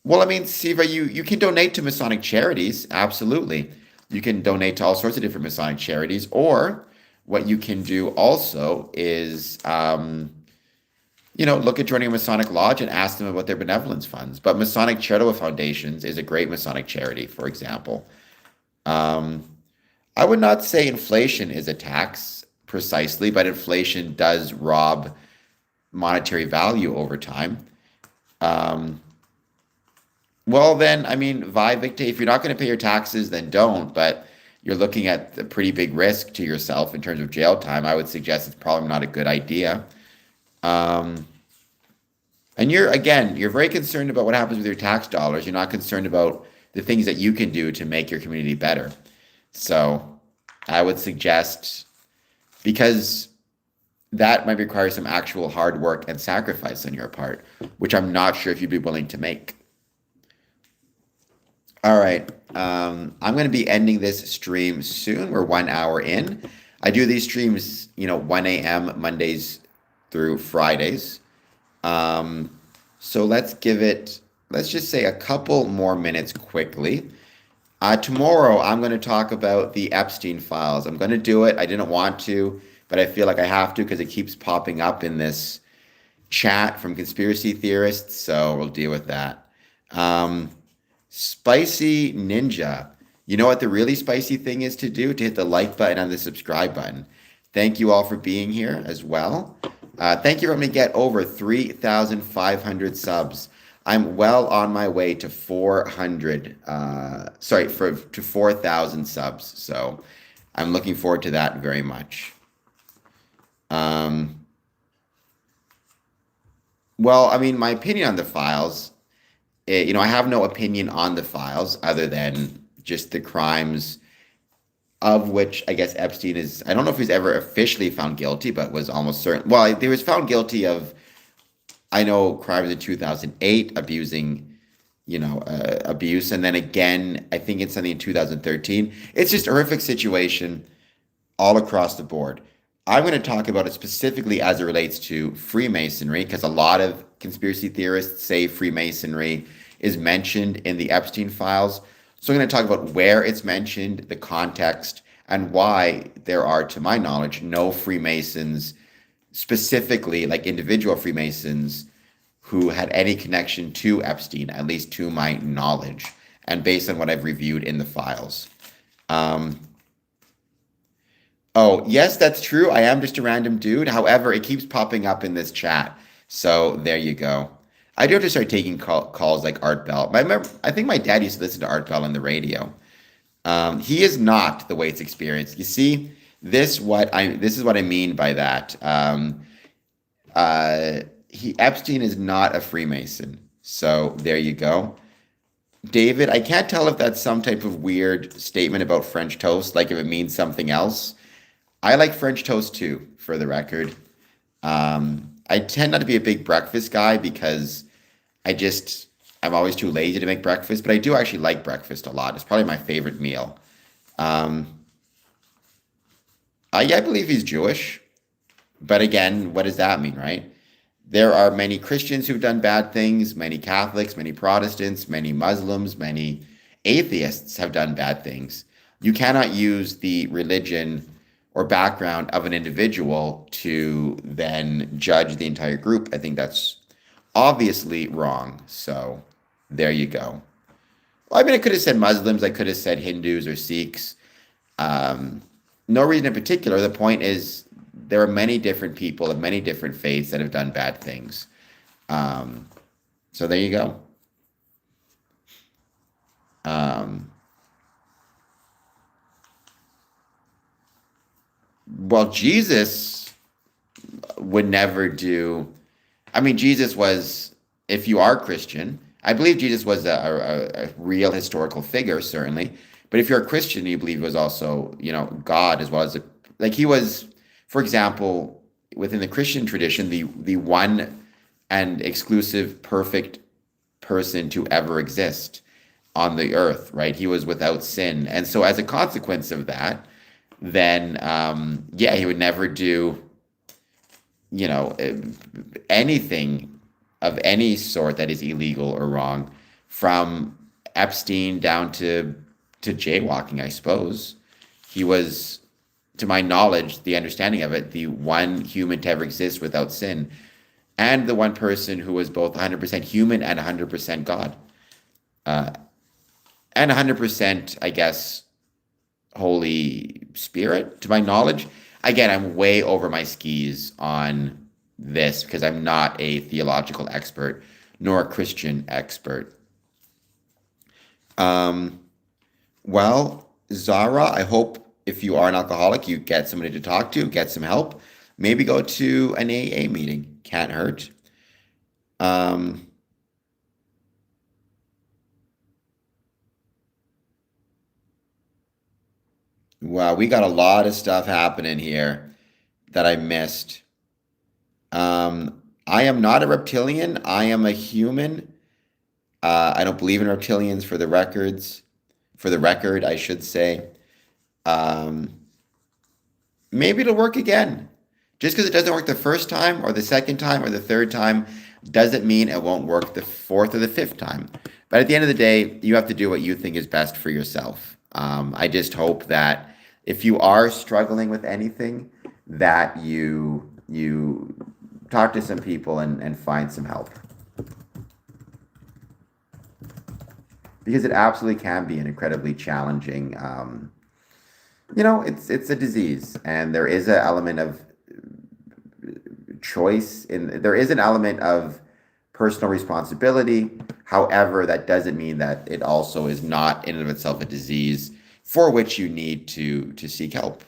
Well, I mean, Siva, you can donate to Masonic charities. Absolutely. You can donate to all sorts of different Masonic charities. Or what you can do also is, look at joining a Masonic lodge and ask them about their benevolence funds. But Masonic Charitable Foundations is a great Masonic charity, for example. Um, I would not say inflation is a tax precisely, but inflation does rob monetary value over time. Um, Well, then, I mean, Vi Victe, if you're not going to pay your taxes, then don't. But, you're looking at the pretty big risk to yourself in terms of jail time, I would suggest it's probably not a good idea. Um, and you're very concerned about what happens with your tax dollars. You're not concerned about the things that you can do to make your community better. So I would suggest, because that might require some actual hard work and sacrifice on your part, which I'm not sure if you'd be willing to make. All right. I'm going to be ending this stream soon. We're 1 hour in. I do these streams, 1 a.m. Mondays through Fridays. So let's just say a couple more minutes quickly. Tomorrow, I'm going to talk about the Epstein files. I'm going to do it. I didn't want to, but I feel like I have to because it keeps popping up in this chat from conspiracy theorists. So we'll deal with that. Spicy Ninja. You know what the really spicy thing is to do? To hit the like button and the subscribe button. Thank you all for being here as well. Thank you for me to get over 3,500 subs. I'm well on my way to 4,000 subs. So I'm looking forward to that very much. Well, I mean, my opinion on the files, I have no opinion on the files other than just the crimes of which I guess Epstein is. I don't know if he's ever officially found guilty, but was almost certain. Well, he was found guilty of, I know, crimes in 2008, abusing, abuse. And then again, I think it's something in 2013. It's just a horrific situation all across the board. I'm going to talk about it specifically as it relates to Freemasonry, because a lot of conspiracy theorists say Freemasonry is mentioned in the Epstein files. So I'm going to talk about where it's mentioned, the context, and why there are, to my knowledge, no Freemasons, specifically like individual Freemasons, who had any connection to Epstein, at least to my knowledge, and based on what I've reviewed in the files. Oh, yes, that's true. I am just a random dude. However, it keeps popping up in this chat. So there you go. I do have to start taking calls like Art Bell. I think my dad used to listen to Art Bell on the radio. He is not the way it's experienced. You see, this is what I mean by that. Epstein is not a Freemason. So there you go. David, I can't tell if that's some type of weird statement about French toast, like if it means something else. I like French toast too, for the record. I tend not to be a big breakfast guy because I'm always too lazy to make breakfast, but I do actually like breakfast a lot. It's probably my favorite meal. I believe he's Jewish, but again, what does that mean, right? There are many Christians who've done bad things, many Catholics, many Protestants, many Muslims, many atheists have done bad things. You cannot use the religion or background of an individual to then judge the entire group. I think that's obviously wrong. So there you go. Well, I mean, I could have said Muslims. I could have said Hindus or Sikhs. No reason in particular. The point is there are many different people of many different faiths that have done bad things. So there you go. Well, Jesus would never do. I mean, Jesus was, if you are Christian, I believe Jesus was a real historical figure, certainly. But if you're a Christian, you believe he was also, God as well as he was, for example, within the Christian tradition, the one and exclusive perfect person to ever exist on the earth, right? He was without sin. And so as a consequence of that, then, he would never do, anything of any sort that is illegal or wrong, from Epstein down to jaywalking, I suppose. He was, to my knowledge, the understanding of it, the one human to ever exist without sin, and the one person who was both 100% human and 100% God. And 100%, I guess, Holy Spirit, to my knowledge. Again, I'm way over my skis on this because I'm not a theological expert nor a Christian expert. Well, Zara, I hope if you are an alcoholic, you get somebody to talk to, get some help. Maybe go to an AA meeting. Can't hurt. Um, wow, we got a lot of stuff happening here that I missed. I am not a reptilian. I am a human. I don't believe in reptilians for the record, I should say. Um, Maybe it'll work again. Just because it doesn't work the first time or the second time or the third time doesn't mean it won't work the fourth or the fifth time. But at the end of the day, you have to do what you think is best for yourself. I just hope that if you are struggling with anything, that you talk to some people and find some help. Because it absolutely can be an incredibly challenging it's a disease, and there is an element of choice in there is an element of personal responsibility. However, that doesn't mean that it also is not in and of itself a disease for which you need to seek help.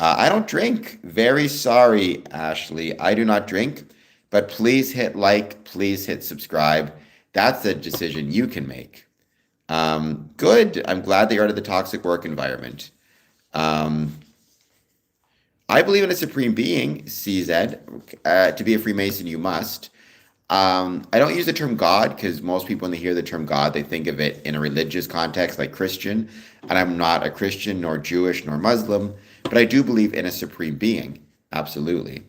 I don't drink. Very sorry, Ashley. I do not drink, but please hit like, please hit subscribe. That's a decision you can make. Good. I'm glad that you're out of the toxic work environment. Um, I believe in a supreme being, CZ. To be a Freemason, you must. I don't use the term God because most people, when they hear the term God, they think of it in a religious context, like Christian. And I'm not a Christian, nor Jewish, nor Muslim, but I do believe in a supreme being. Absolutely.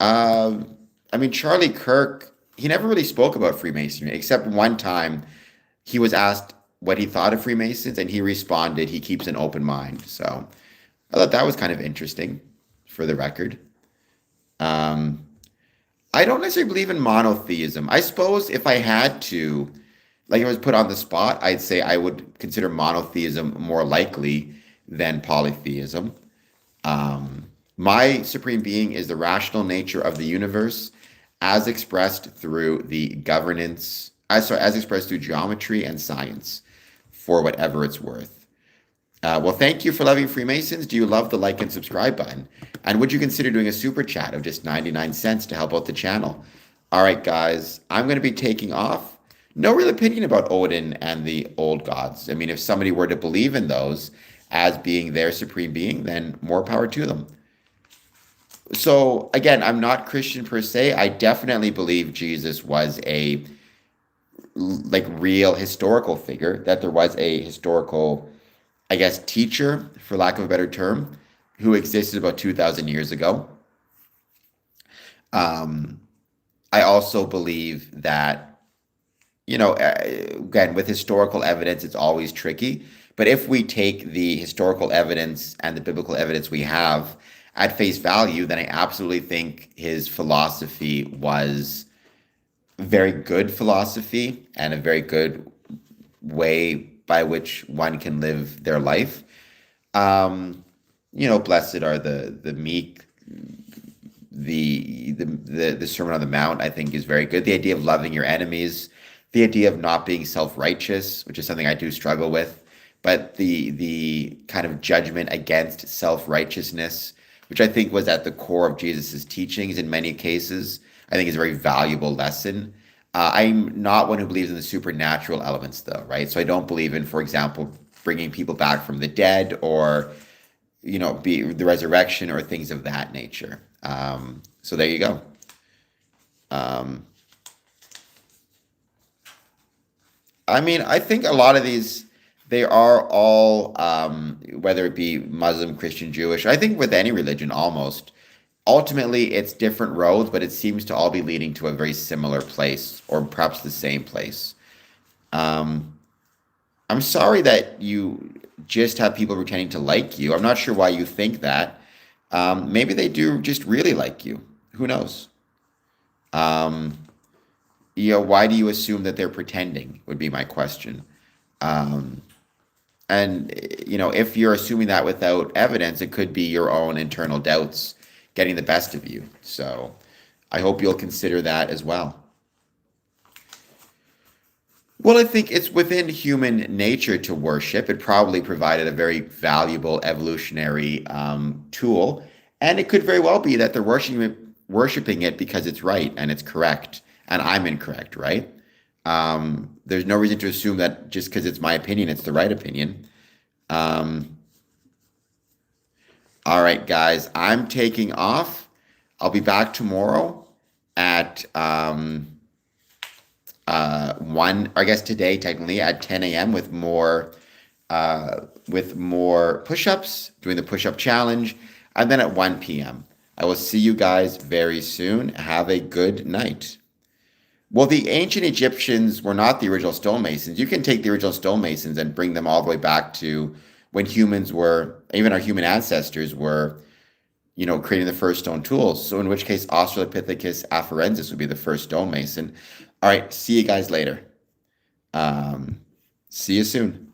I mean, Charlie Kirk, he never really spoke about Freemasonry, except one time he was asked what he thought of Freemasons, and he responded, he keeps an open mind. So I thought that was kind of interesting for the record. Um, I don't necessarily believe in monotheism. I suppose if I had to, like if I was put on the spot, I'd say I would consider monotheism more likely than polytheism. My supreme being is the rational nature of the universe as expressed through the governance, as expressed through geometry and science for whatever it's worth. Well, thank you for loving Freemasons. Do you love the like and subscribe button? And would you consider doing a super chat of just 99 cents to help out the channel? All right, guys, I'm going to be taking off. No real opinion about Odin and the old gods. I mean, if somebody were to believe in those as being their supreme being, then more power to them. So again, I'm not Christian per se. I definitely believe Jesus was a like real historical figure, that there was a historical, I guess, teacher, for lack of a better term, who existed about 2,000 years ago. Um, I also believe that, again, with historical evidence, it's always tricky. But if we take the historical evidence and the biblical evidence we have at face value, then I absolutely think his philosophy was very good philosophy and a very good way by which one can live their life. Blessed are the meek. The Sermon on the Mount, I think, is very good. The idea of loving your enemies, the idea of not being self-righteous, which is something I do struggle with, but the kind of judgment against self-righteousness, which I think was at the core of Jesus's teachings in many cases, I think is a very valuable lesson. I'm not one who believes in the supernatural elements, though, right? So I don't believe in, for example, bringing people back from the dead or, be the resurrection or things of that nature. So there you go. Um, I mean, I think a lot of these, they are all, whether it be Muslim, Christian, Jewish, I think with any religion almost, ultimately it's different roads, but it seems to all be leading to a very similar place or perhaps the same place. Um, I'm sorry that you just have people pretending to like you. I'm not sure why you think that. Maybe they do just really like you. Who knows? Um, why do you assume that they're pretending would be my question. Um, and, if you're assuming that without evidence, it could be your own internal doubts getting the best of you. So I hope you'll consider that as well. Well, I think it's within human nature to worship. It probably provided a very valuable evolutionary tool, and it could very well be that they're worshiping it because it's right and it's correct, and I'm incorrect, right? There's no reason to assume that just because it's my opinion, it's the right opinion. Um, all right, guys, I'm taking off. I'll be back tomorrow at 1, I guess today technically at 10 a.m. With more push-ups, doing the push-up challenge, and then at 1 p.m. I will see you guys very soon. Have a good night. Well, the ancient Egyptians were not the original stonemasons. You can take the original stonemasons and bring them all the way back to when humans were, even our human ancestors were, creating the first stone tools. So in which case, Australopithecus afarensis would be the first stonemason. All right, see you guys later. See you soon.